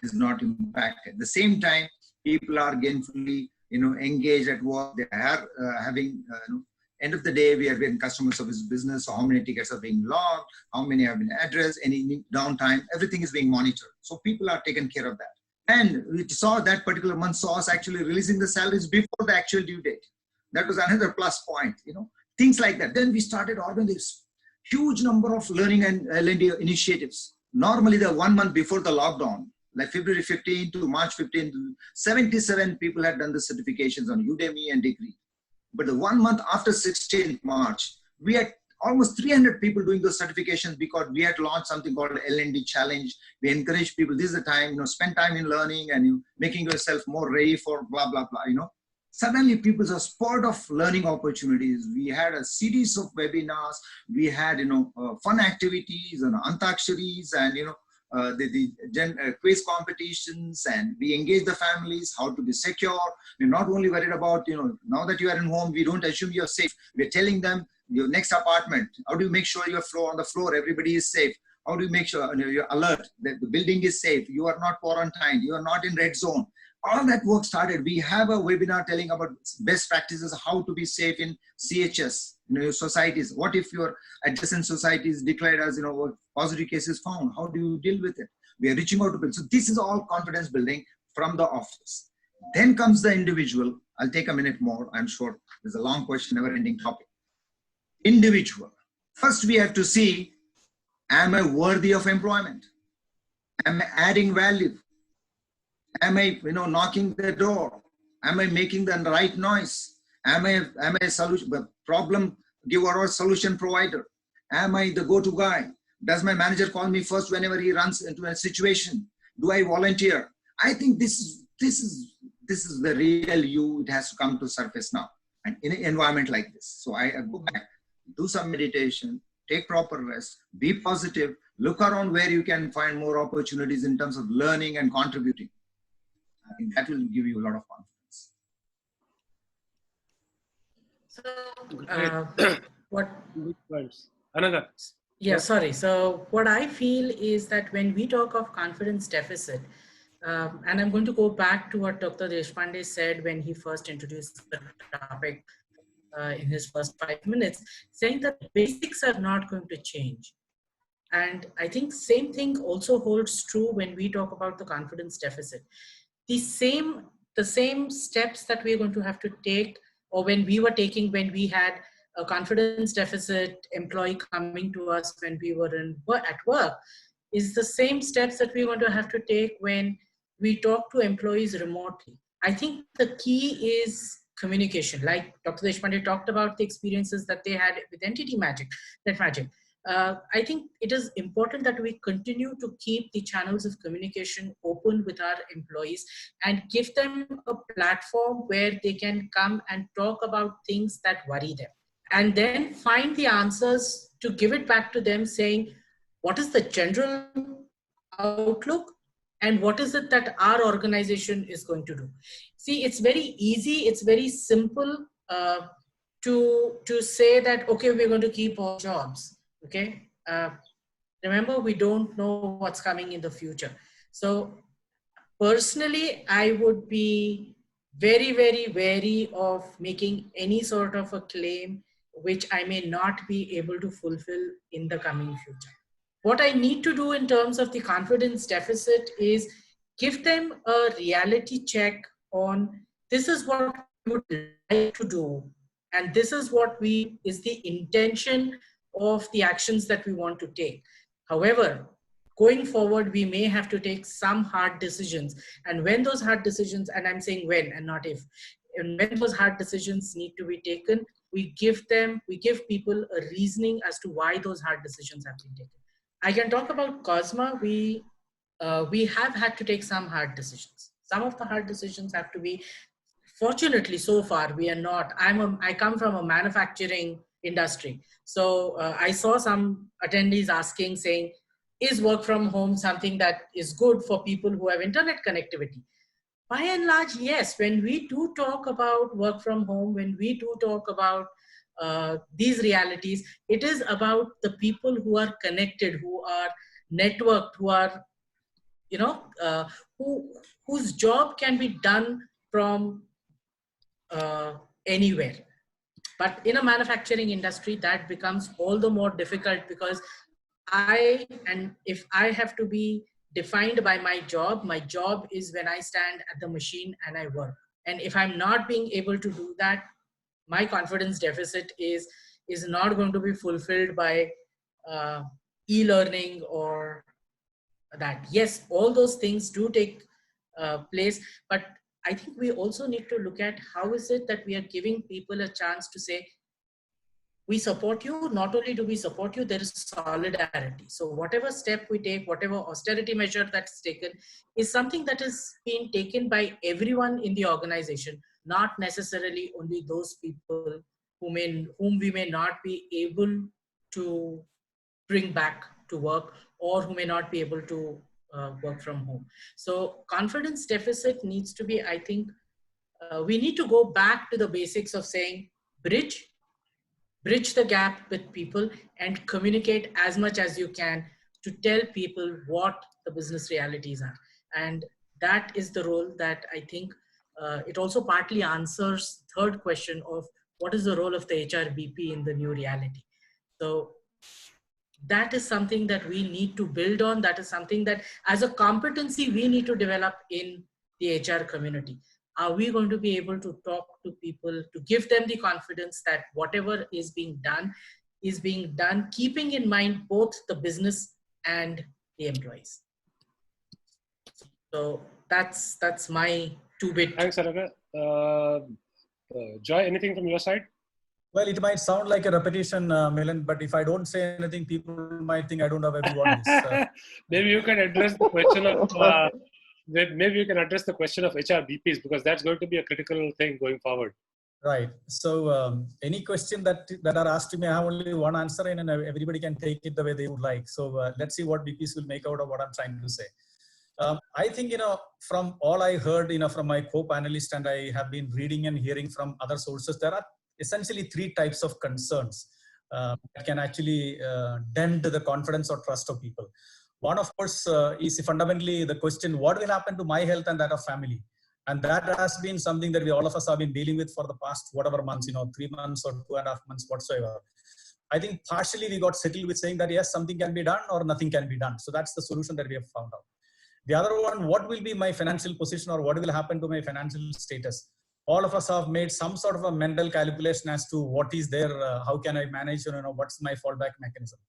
impacted? At the same time, people are gainfully, engaged at work. They are having, end of the day, we are in customer service business. So how many tickets are being logged? How many have been addressed? Any downtime? Everything is being monitored. So people are taking care of that. And we saw that particular month saw us actually releasing the salaries before the actual due date. That was another plus point. things like that. Then we started organizing this huge number of learning and L&D initiatives. Normally, the 1 month before the lockdown, like February 15 to March 15, 77 people had done the certifications on Udemy and Degree. But the 1 month after 16th March, we had almost 300 people doing those certifications because we had launched something called L&D Challenge. We encourage people, this is the time, spend time in learning and making yourself more ready for blah, blah, blah, Suddenly people are spurred of learning opportunities. We had a series of webinars. We had, fun activities and antaksharis and, the quiz competitions, and we engage the families, how to be secure. We're not only worried about, now that you are in home, we don't assume you're safe. We're telling them your next apartment, how do you make sure you're on the floor, everybody is safe? How do you make sure you're alert that the building is safe? You are not quarantined. You are not in red zone. All that work started. We have a webinar telling about best practices, how to be safe in CHS, your societies. What if your adjacent society is declared as, positive cases found? How do you deal with it? We are reaching out to people. So this is all confidence building from the office. Then comes the individual. I'll take a minute more. I'm sure there's a long question, never ending topic. Individual. First, we have to see, am I worthy of employment? Am I adding value? Am I, knocking the door? Am I making the right noise? Am I a solution, problem giver or solution provider? Am I the go-to guy? Does my manager call me first whenever he runs into a situation? Do I volunteer? I think this is the real you. It has to come to surface now, and in an environment like this. So I go back, do some meditation, take proper rest, be positive, look around where you can find more opportunities in terms of learning and contributing. I think that will give you a lot of confidence. So, what? Another. Yeah, sorry. So what I feel is that when we talk of confidence deficit, and I'm going to go back to what Dr. Deshpande said when he first introduced the topic in his first 5 minutes, saying that basics are not going to change. And I think same thing also holds true when we talk about the confidence deficit. The same steps that we're going to have to take, or when we were taking when we had a confidence deficit employee coming to us when we were at work, is the same steps that we're going to have to take when we talk to employees remotely. I think the key is communication. Like Dr. Deshpande talked about the experiences that they had with NetMagic. I think it is important that we continue to keep the channels of communication open with our employees and give them a platform where they can come and talk about things that worry them, and then find the answers to give it back to them, saying, what is the general outlook and what is it that our organization is going to do? See, it's very easy, it's very simple to say that, okay, we're going to keep all jobs. Okay. Remember, we don't know what's coming in the future. So personally, I would be very, very wary of making any sort of a claim which I may not be able to fulfill in the coming future. What I need to do in terms of the confidence deficit is give them a reality check on, this is what we would like to do, and this is what is the intention of the actions that we want to take. However, going forward, we may have to take some hard decisions. And when those hard decisions, and I'm saying when and not if, and when those hard decisions need to be taken, we give people a reasoning as to why those hard decisions have been taken. I can talk about Cosma. We have had to take some hard decisions. Some of the hard decisions have to be, fortunately so far, we are not, I come from a manufacturing industry. So I saw some attendees asking, saying, is work from home something that is good for people who have internet connectivity? By and large, yes. When we do talk about work from home, when we do talk about these realities, it is about the people who are connected, who are networked, who are, whose job can be done from anywhere. But in a manufacturing industry, that becomes all the more difficult, because if I have to be defined by my job is when I stand at the machine and I work. And if I'm not being able to do that, my confidence deficit is is not going to be fulfilled by e-learning or that. Yes, all those things do take place, but I think we also need to look at how is it that we are giving people a chance to say, we support you. Not only do we support you, there is solidarity. So whatever step we take, whatever austerity measure that's taken is something that is being taken by everyone in the organization, not necessarily only those people whom we may not be able to bring back to work, or who may not be able to work from home. So confidence deficit needs to be, I think, we need to go back to the basics of saying bridge the gap with people and communicate as much as you can to tell people what the business realities are. And that is the role that I think it also partly answers third question of what is the role of the HRBP in the new reality. So that is something that we need to build on. That is something that as a competency we need to develop in the HR community. Are we going to be able to talk to people to give them the confidence that whatever is being done, keeping in mind both the business and the employees? So that's my 2-bit. Thanks, Anaga. Joy, anything from your side? Well, it might sound like a repetition, Milan, but if I don't say anything, people might think I don't have everyone. Maybe you can address the question of maybe you can address the question of HRBPs, because that's going to be a critical thing going forward. Right. So any question that are asked to me, I have only one answer, and everybody can take it the way they would like. So let's see what BPs will make out of what I'm trying to say. I think, from all I heard, from my co-panelists, and I have been reading and hearing from other sources, there are essentially 3 types of concerns that can actually dent the confidence or trust of people. One, of course, is fundamentally the question, what will happen to my health and that of family? And that has been something that all of us have been dealing with for the past whatever months, 3 months or 2.5 months whatsoever. I think partially we got settled with saying that yes, something can be done or nothing can be done. So that's the solution that we have found out. The other one, what will be my financial position or what will happen to my financial status? All of us have made some sort of a mental calculation as to what is there, how can I manage, what's my fallback mechanism.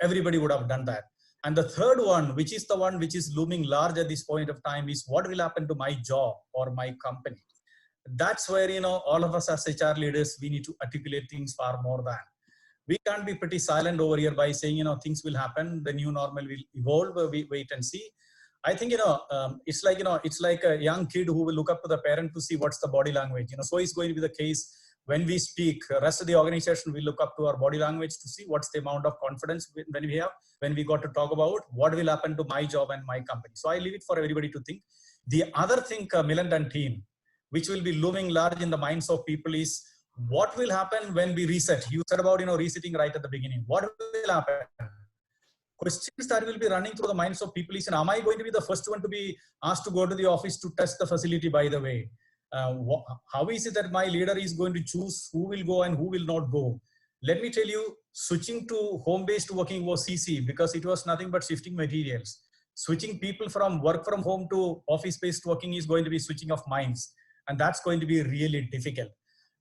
Everybody would have done that. And the third one, which is the one which is looming large at this point of time, is what will happen to my job or my company. That's where, all of us as HR leaders, we need to articulate things far more than. We can't be pretty silent over here by saying, things will happen, the new normal will evolve, we wait and see. I think, it's like a young kid who will look up to the parent to see what's the body language. So is going to be the case when we speak. The rest of the organization will look up to our body language to see what's the amount of confidence when we got to talk about what will happen to my job and my company. So I leave it for everybody to think. The other thing, Milan and team, which will be looming large in the minds of people is what will happen when we reset. You said about, resetting right at the beginning. What will happen? Questions that will be running through the minds of people is, am I going to be the first one to be asked to go to the office to test the facility, by the way? How is it that my leader is going to choose who will go and who will not go? Let me tell you, switching to home-based working was easy because it was nothing but shifting materials. Switching people from work from home to office-based working is going to be switching of minds. And that's going to be really difficult.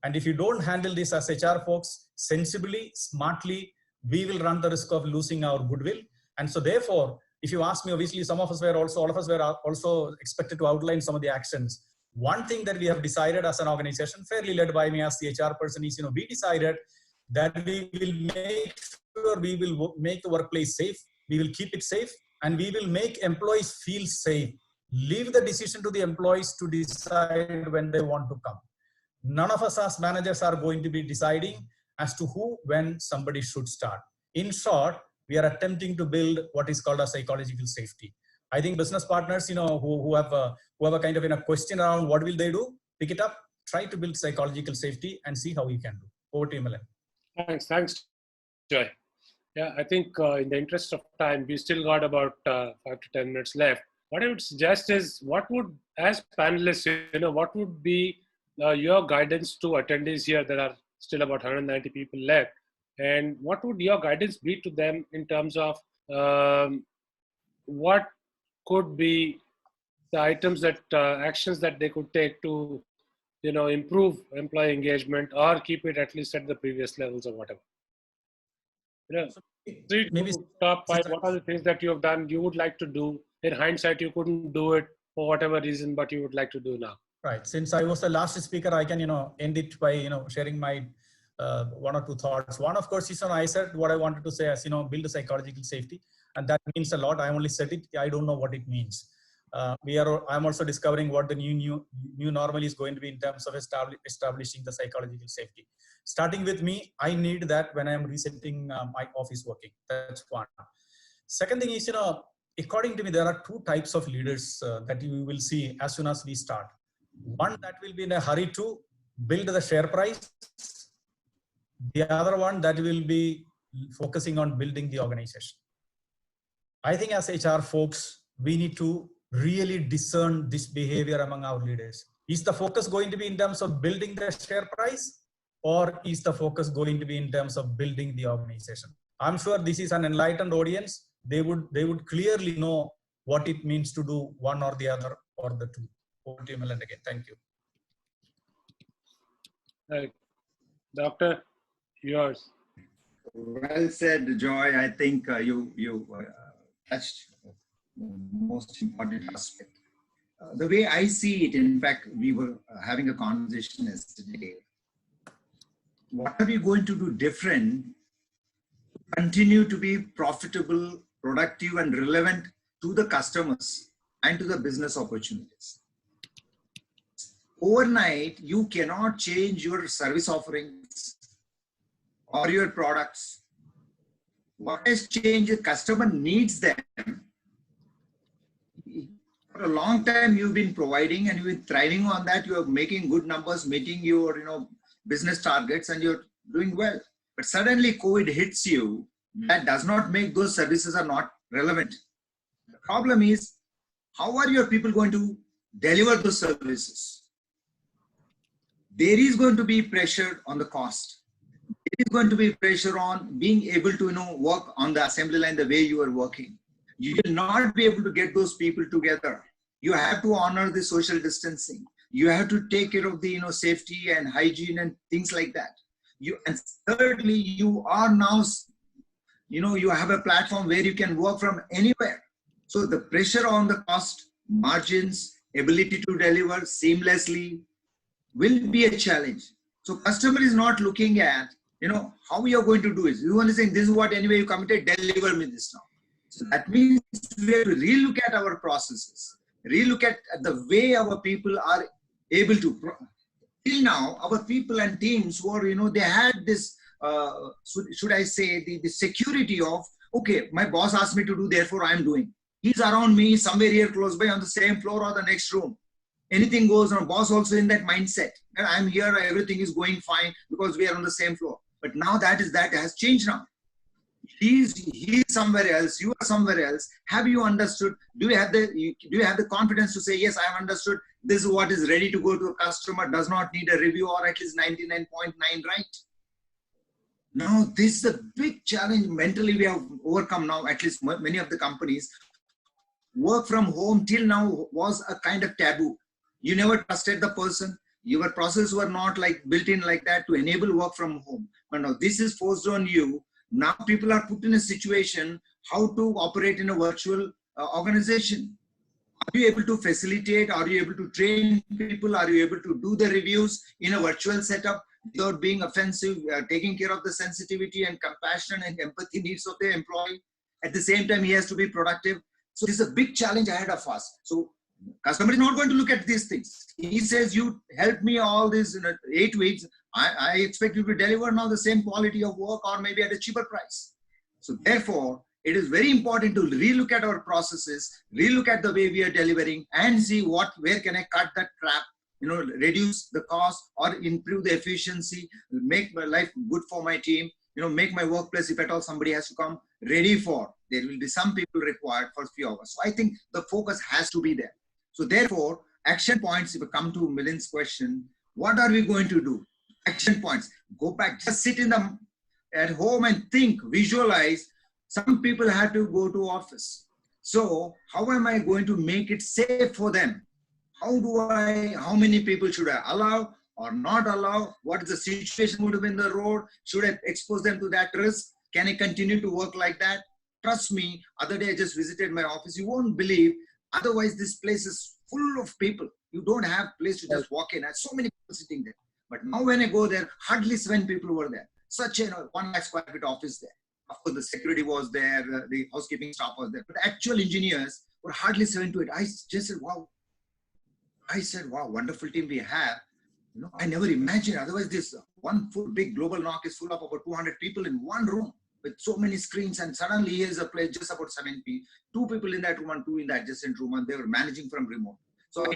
And if you don't handle this as HR folks sensibly, smartly, we will run the risk of losing our goodwill. And so therefore, if you ask me, obviously all of us were also expected to outline some of the actions. One thing that we have decided as an organization, fairly led by me as the HR person, is, we decided that we will make sure we will make the workplace safe. We will keep it safe and we will make employees feel safe. Leave the decision to the employees to decide when they want to come. None of us as managers are going to be deciding as to who, when somebody should start. In short, we are attempting to build what is called a psychological safety. I think business partners, who have a kind of a question around what will they do, pick it up, try to build psychological safety and see how we can do. Over to you, Milan. Thanks, Joy. Yeah, I think in the interest of time, we still got about 5 to 10 minutes left. What I would suggest is, what would, as panelists, what would be your guidance to attendees here? There are still about 190 people left. And what would your guidance be to them in terms of what could be the items that actions that they could take to, improve employee engagement or keep it at least at the previous levels or whatever? Maybe top 5, what are the things that you have done, you would like to do? In hindsight, you couldn't do it for whatever reason, but you would like to do now. Right. Since I was the last speaker, I can, end it by, sharing my one or two thoughts. One, of course, is I said what I wanted to say as, build a psychological safety. And that means a lot. I only said it. I don't know what it means. I'm also discovering what the new normal is going to be in terms of establishing the psychological safety. Starting with me, I need that when I am resetting my office working. That's one. Second thing is, according to me, there are two types of leaders that you will see as soon as we start. One that will be in a hurry to build the share price. The other one that will be focusing on building the organization. I think as HR folks, we need to really discern this behavior among our leaders. Is the focus going to be in terms of building the share price, or is the focus going to be in terms of building the organization? I'm sure this is an enlightened audience. They would clearly know what it means to do one or the other or the two. Over to you, Milind, again. Thank you. Doctor, yours. Well said, Joy. I think you touched the most important aspect. The way I see it, in fact, we were having a conversation yesterday. What are we going to do different? Continue to be profitable, productive, and relevant to the customers and to the business opportunities. Overnight, you cannot change your service offerings or your products. What has changed? The customer needs them. For a long time, you've been providing and you've been thriving on that. You are making good numbers, meeting your business targets, and you're doing well. But suddenly, COVID hits you. That does not make those services are not relevant. The problem is, how are your people going to deliver those services? There is going to be pressure on the cost. There is going to be pressure on being able to work on the assembly line the way you are working. You will not be able to get those people together. You have to honor the social distancing. You have to take care of the safety and hygiene and things like that. And thirdly, you are now you have a platform where you can work from anywhere. So the pressure on the cost, margins, ability to deliver seamlessly will be a challenge. So customer is not looking at, how you are going to do it. You only saying, this is what anyway you committed, deliver me this now. So that means we have to relook at our processes, relook at the way our people are able to. Till now, our people and teams were, they had this, should I say, the security of, okay, my boss asked me to do, therefore I'm doing. He's around me, somewhere here close by on the same floor or the next room. Anything goes on, boss also in that mindset. And I'm here, everything is going fine because we are on the same floor. But now that has changed now. He's somewhere else, you are somewhere else. Have you understood? Do you have the confidence to say, yes, I have understood. This is what is ready to go to a customer, does not need a review or at least 99.9 right? Now, this is a big challenge mentally we have overcome now, at least many of the companies. Work from home till now was a kind of taboo. You never trusted the person. Your processes were not built in like that to enable work from home. But now this is forced on you. Now people are put in a situation how to operate in a virtual organization. Are you able to facilitate? Are you able to train people? Are you able to do the reviews in a virtual setup without being offensive, taking care of the sensitivity and compassion and empathy needs of the employee? At the same time, he has to be productive. So this is a big challenge ahead of us. So customer is not going to look at these things. He says, you help me all this in 8 weeks. I expect you to deliver now the same quality of work or maybe at a cheaper price. So therefore, it is very important to relook at our processes, relook at the way we are delivering and see where can I cut that crap, reduce the cost or improve the efficiency, make my life good for my team, make my workplace, if at all somebody has to come, ready for. There will be some people required for a few hours. So I think the focus has to be there. So therefore, action points, if we come to Milind's question, what are we going to do? Action points. Go back, just sit at home and think, visualize. Some people have to go to office. So how am I going to make it safe for them? How many people should I allow or not allow? What is the situation going to be in the road? Should I expose them to that risk? Can I continue to work like that? Trust me, other day I just visited my office. You won't believe. Otherwise, this place is full of people. You don't have place to just walk in. There's so many people sitting there. But now when I go there, hardly 7 people were there. Such a 1 lakh square feet office there. Of course, the security was there, the housekeeping staff was there. But the actual engineers were hardly 7 to 8. I just said, wow. I said, wow, wonderful team we have. I never imagined. Otherwise, this one full big global knock is full of about 200 people in one room with so many screens. And suddenly here's a place just about 7 people. 2 people in that room and 2 in the adjacent room, and they were managing from remote. So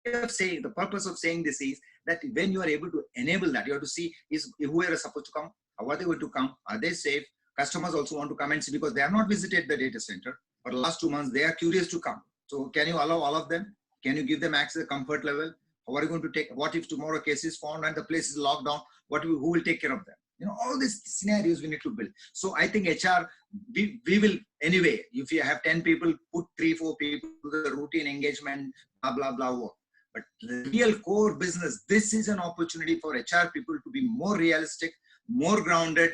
the purpose of saying this is that when you are able to enable that, you have to see is whoever is supposed to come, how are they going to come? Are they safe? Customers also want to come and see because they have not visited the data center. For the last 2 months, they are curious to come. So can you allow all of them? Can you give them access, comfort level? How are you going to take? What if tomorrow case is found and the place is locked down? Who will take care of them? All these scenarios we need to build. So I think HR, we will anyway, if you have 10 people, put 3-4 people to the routine engagement, blah, blah, blah work. But the real core business, this is an opportunity for HR people to be more realistic, more grounded,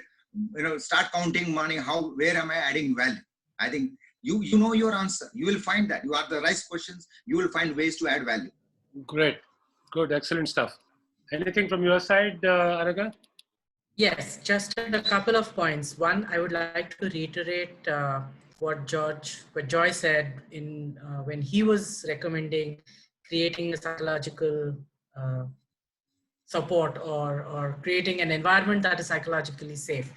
start counting money. Where am I adding value? I think you know your answer. You will find that. You ask the right questions, you will find ways to add value. Great. Good. Excellent stuff. Anything from your side, Anaga? Yes, just a couple of points. One, I would like to reiterate what Joy said when he was recommending creating a psychological support or creating an environment that is psychologically safe.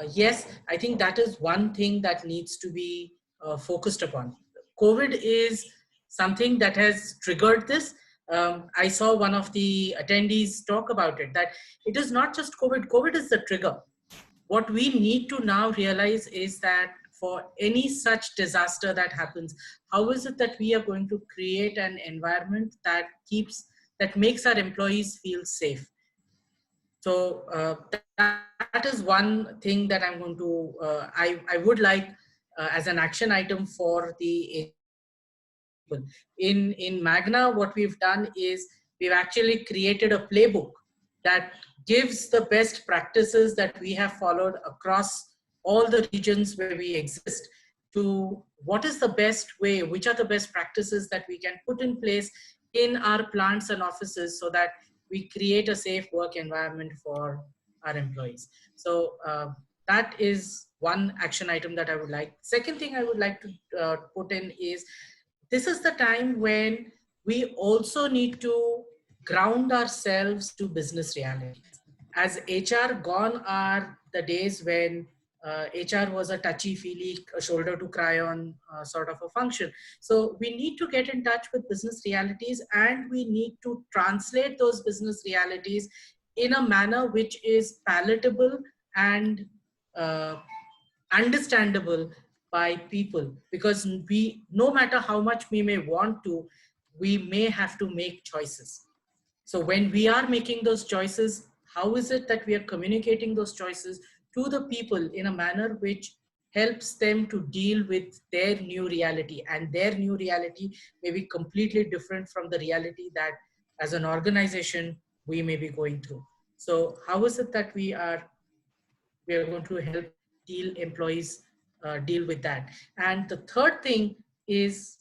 Yes, I think that is one thing that needs to be focused upon. COVID is something that has triggered this. I saw one of the attendees talk about it, that it is not just COVID. COVID is the trigger. What we need to now realize is that for any such disaster that happens, how is it that we are going to create an environment that makes our employees feel safe? So that is one thing that I'm going to, I would like as an action item for the in Magna. What we've done is we've actually created a playbook that gives the best practices that we have followed across all the regions where we exist to what is the best way, which are the best practices that we can put in place in our plants and offices so that we create a safe work environment for our employees. So that is one action item that I would like. Second thing I would like to put in is, this is the time when we also need to ground ourselves to business realities. As HR, gone are the days when HR was a touchy-feely, a shoulder to cry on sort of a function. So we need to get in touch with business realities, and we need to translate those business realities in a manner which is palatable and understandable by people, because no matter how much we may want to, we may have to make choices. So when we are making those choices, how is it that we are communicating those choices to the people in a manner which helps them to deal with their new reality, and their new reality may be completely different from the reality that as an organization we may be going through. So how is it that we are going to help employees deal with that? And the third thing is,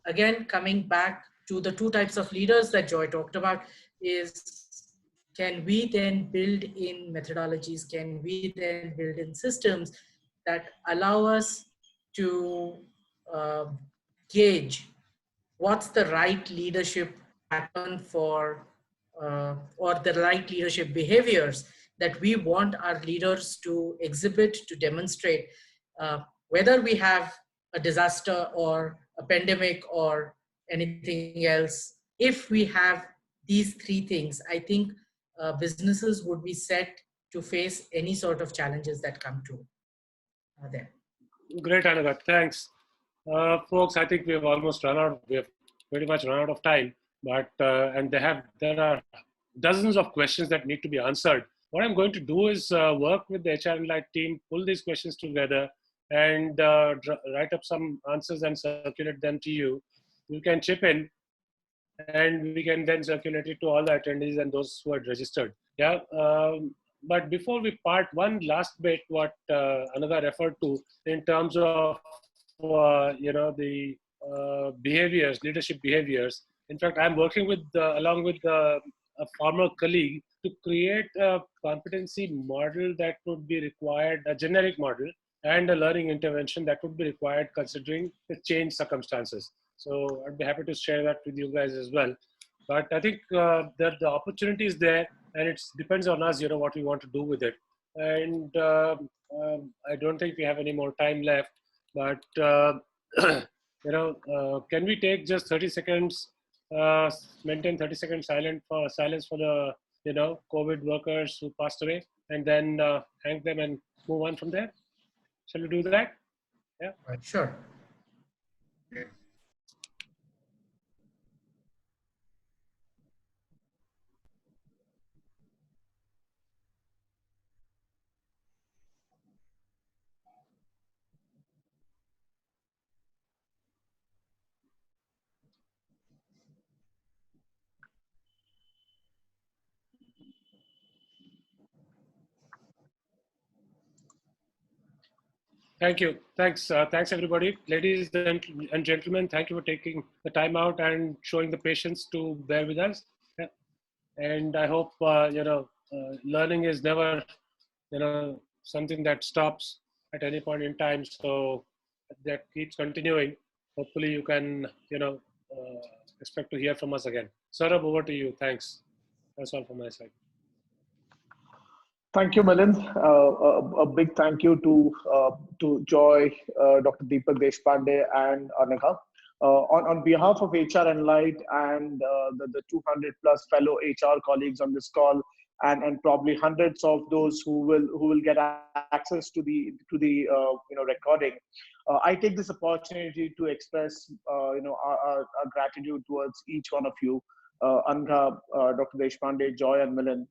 again, coming back to the 2 types of leaders that Joy talked about, is can we then build in methodologies, can we then build in systems that allow us to gauge what's the right leadership pattern for, or the right leadership behaviors that we want our leaders to exhibit, to demonstrate, whether we have a disaster or a pandemic or anything else. If we have these 3 things, I think businesses would be set to face any sort of challenges that come to them. Great, Anaga. Thanks. Folks, I think we have almost we have pretty much run out of time, but, and there are dozens of questions that need to be answered. What I'm going to do is work with the HR Enlight team, pull these questions together, and write up some answers and circulate them to you. You can chip in, and we can then circulate it to all the attendees and those who had registered. Yeah, but before we part, one last bit what Anaga referred to in terms of the behaviors, leadership behaviors. In fact, I'm working with along with a former colleague to create a competency model that would be required, a generic model, and a learning intervention that would be required considering the changed circumstances. So I'd be happy to share that with you guys as well. But I think that the opportunity is there, and it depends on us, what we want to do with it. And I don't think we have any more time left, but can we take just 30 seconds, maintain 30 seconds silence for the COVID workers who passed away, and then thank them and move on from there? Shall we do that? Yeah. Sure. Thank you. Thanks. Thanks, everybody. Ladies and gentlemen, thank you for taking the time out and showing the patience to bear with us. Yeah. And I hope, learning is never, something that stops at any point in time. So that keeps continuing. Hopefully you can, expect to hear from us again. Saurabh, over to you. Thanks. That's all from my side. Thank you, Milind. A big thank you to Joy, Dr. Deepak Deshpande, and Anagha. On behalf of HR Enlight and the 200 plus fellow HR colleagues on this call, and probably hundreds of those who will get access to the recording, I take this opportunity to express our gratitude towards each one of you, Anagha, Dr. Deshpande, Joy, and Milind,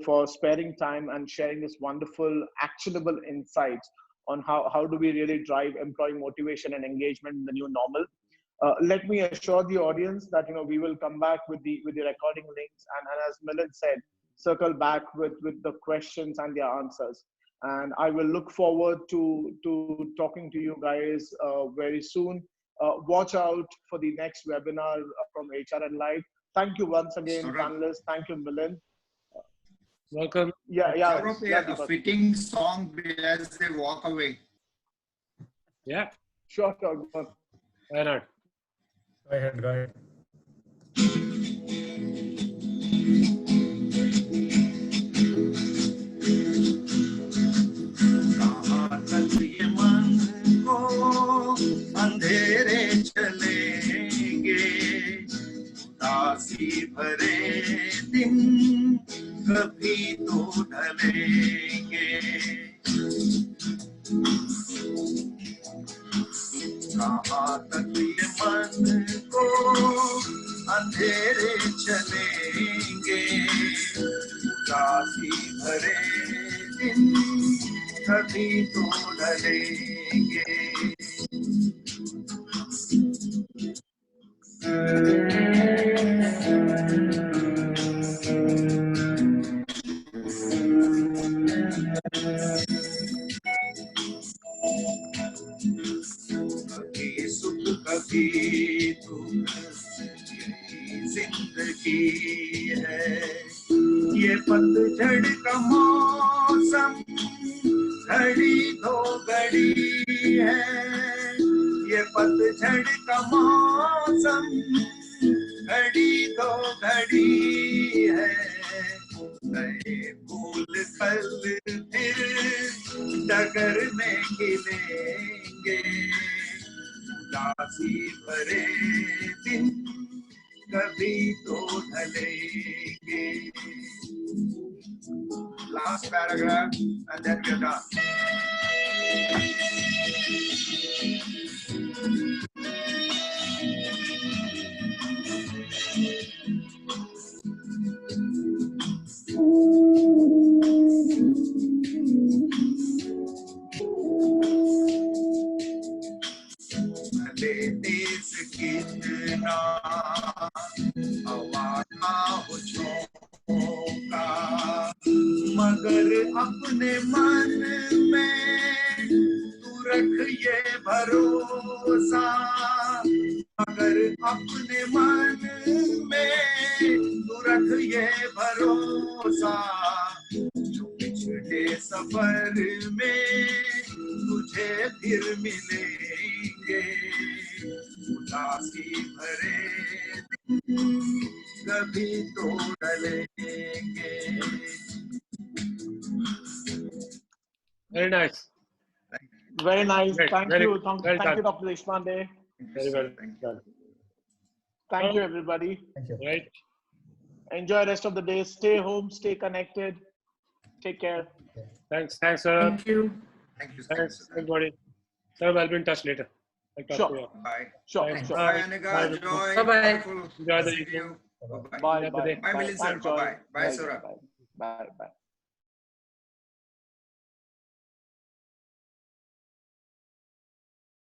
for sparing time and sharing this wonderful, actionable insights on how do we really drive employee motivation and engagement in the new normal. Let me assure the audience that we will come back with the recording links, and as Milind said, circle back with the questions and the answers. And I will look forward to talking to you guys very soon. Watch out for the next webinar from HR Enlight. Thank you once again, panelists. Thank you, Milind. Welcome. Yeah. A fitting song as they walk away. Yeah. Sure. Why not? Go ahead. अंधेरे चलेंगे, उदासी भरे दिन कभी तो ढलेंगे। कहाँ तक ये मन को अंधेरे चलेंगे, उदासी भरे दिन कभी तो ढलेंगे। कभी सुख कभी दुख, यही जिंदगी है। ये पतझड़ का मौसम घड़ी दो घड़ी है। ये पतझड़ का मौसम घड़ी दो घड़ी है। नए फूल कल फिर डगर में खिलेंगे, उदासी भरे दिन कभी तो ढलेंगे। Last paragraph and then we're done. भले देश कितना हवा का हो झोंका, मगर मगर अपने मन में तू रख ये भरोसा, मगर अपने मन में तू रख ये भरोसा, जो पिछले सफर में तुझे फिर मिलेंगे, उदासी भरे दिन कभी तो टलेंगे। Very nice. Very nice. Great. Thank Very you. well Thank done. you, Dr. Deshpande. Very well done. Thank you, everybody. Thank you. Right. Enjoy the rest of the day. Stay home. Stay connected. Take care. Thanks, sir. Thank you. Thank you. Thanks, everybody. Sir, I'll be in touch later. I'll talk Sure. to you. Bye. Sure. Bye. Sure. Bye, Anika. Bye. Enjoy. Bye-bye. Wonderful Enjoy the seeing evening. you. Bye-bye. Bye. Enjoy the Bye. day. Bye, Bye. Milind sir. Thanks, Joy. Bye-bye. Bye, Saurabh. Bye. Bye. Bye.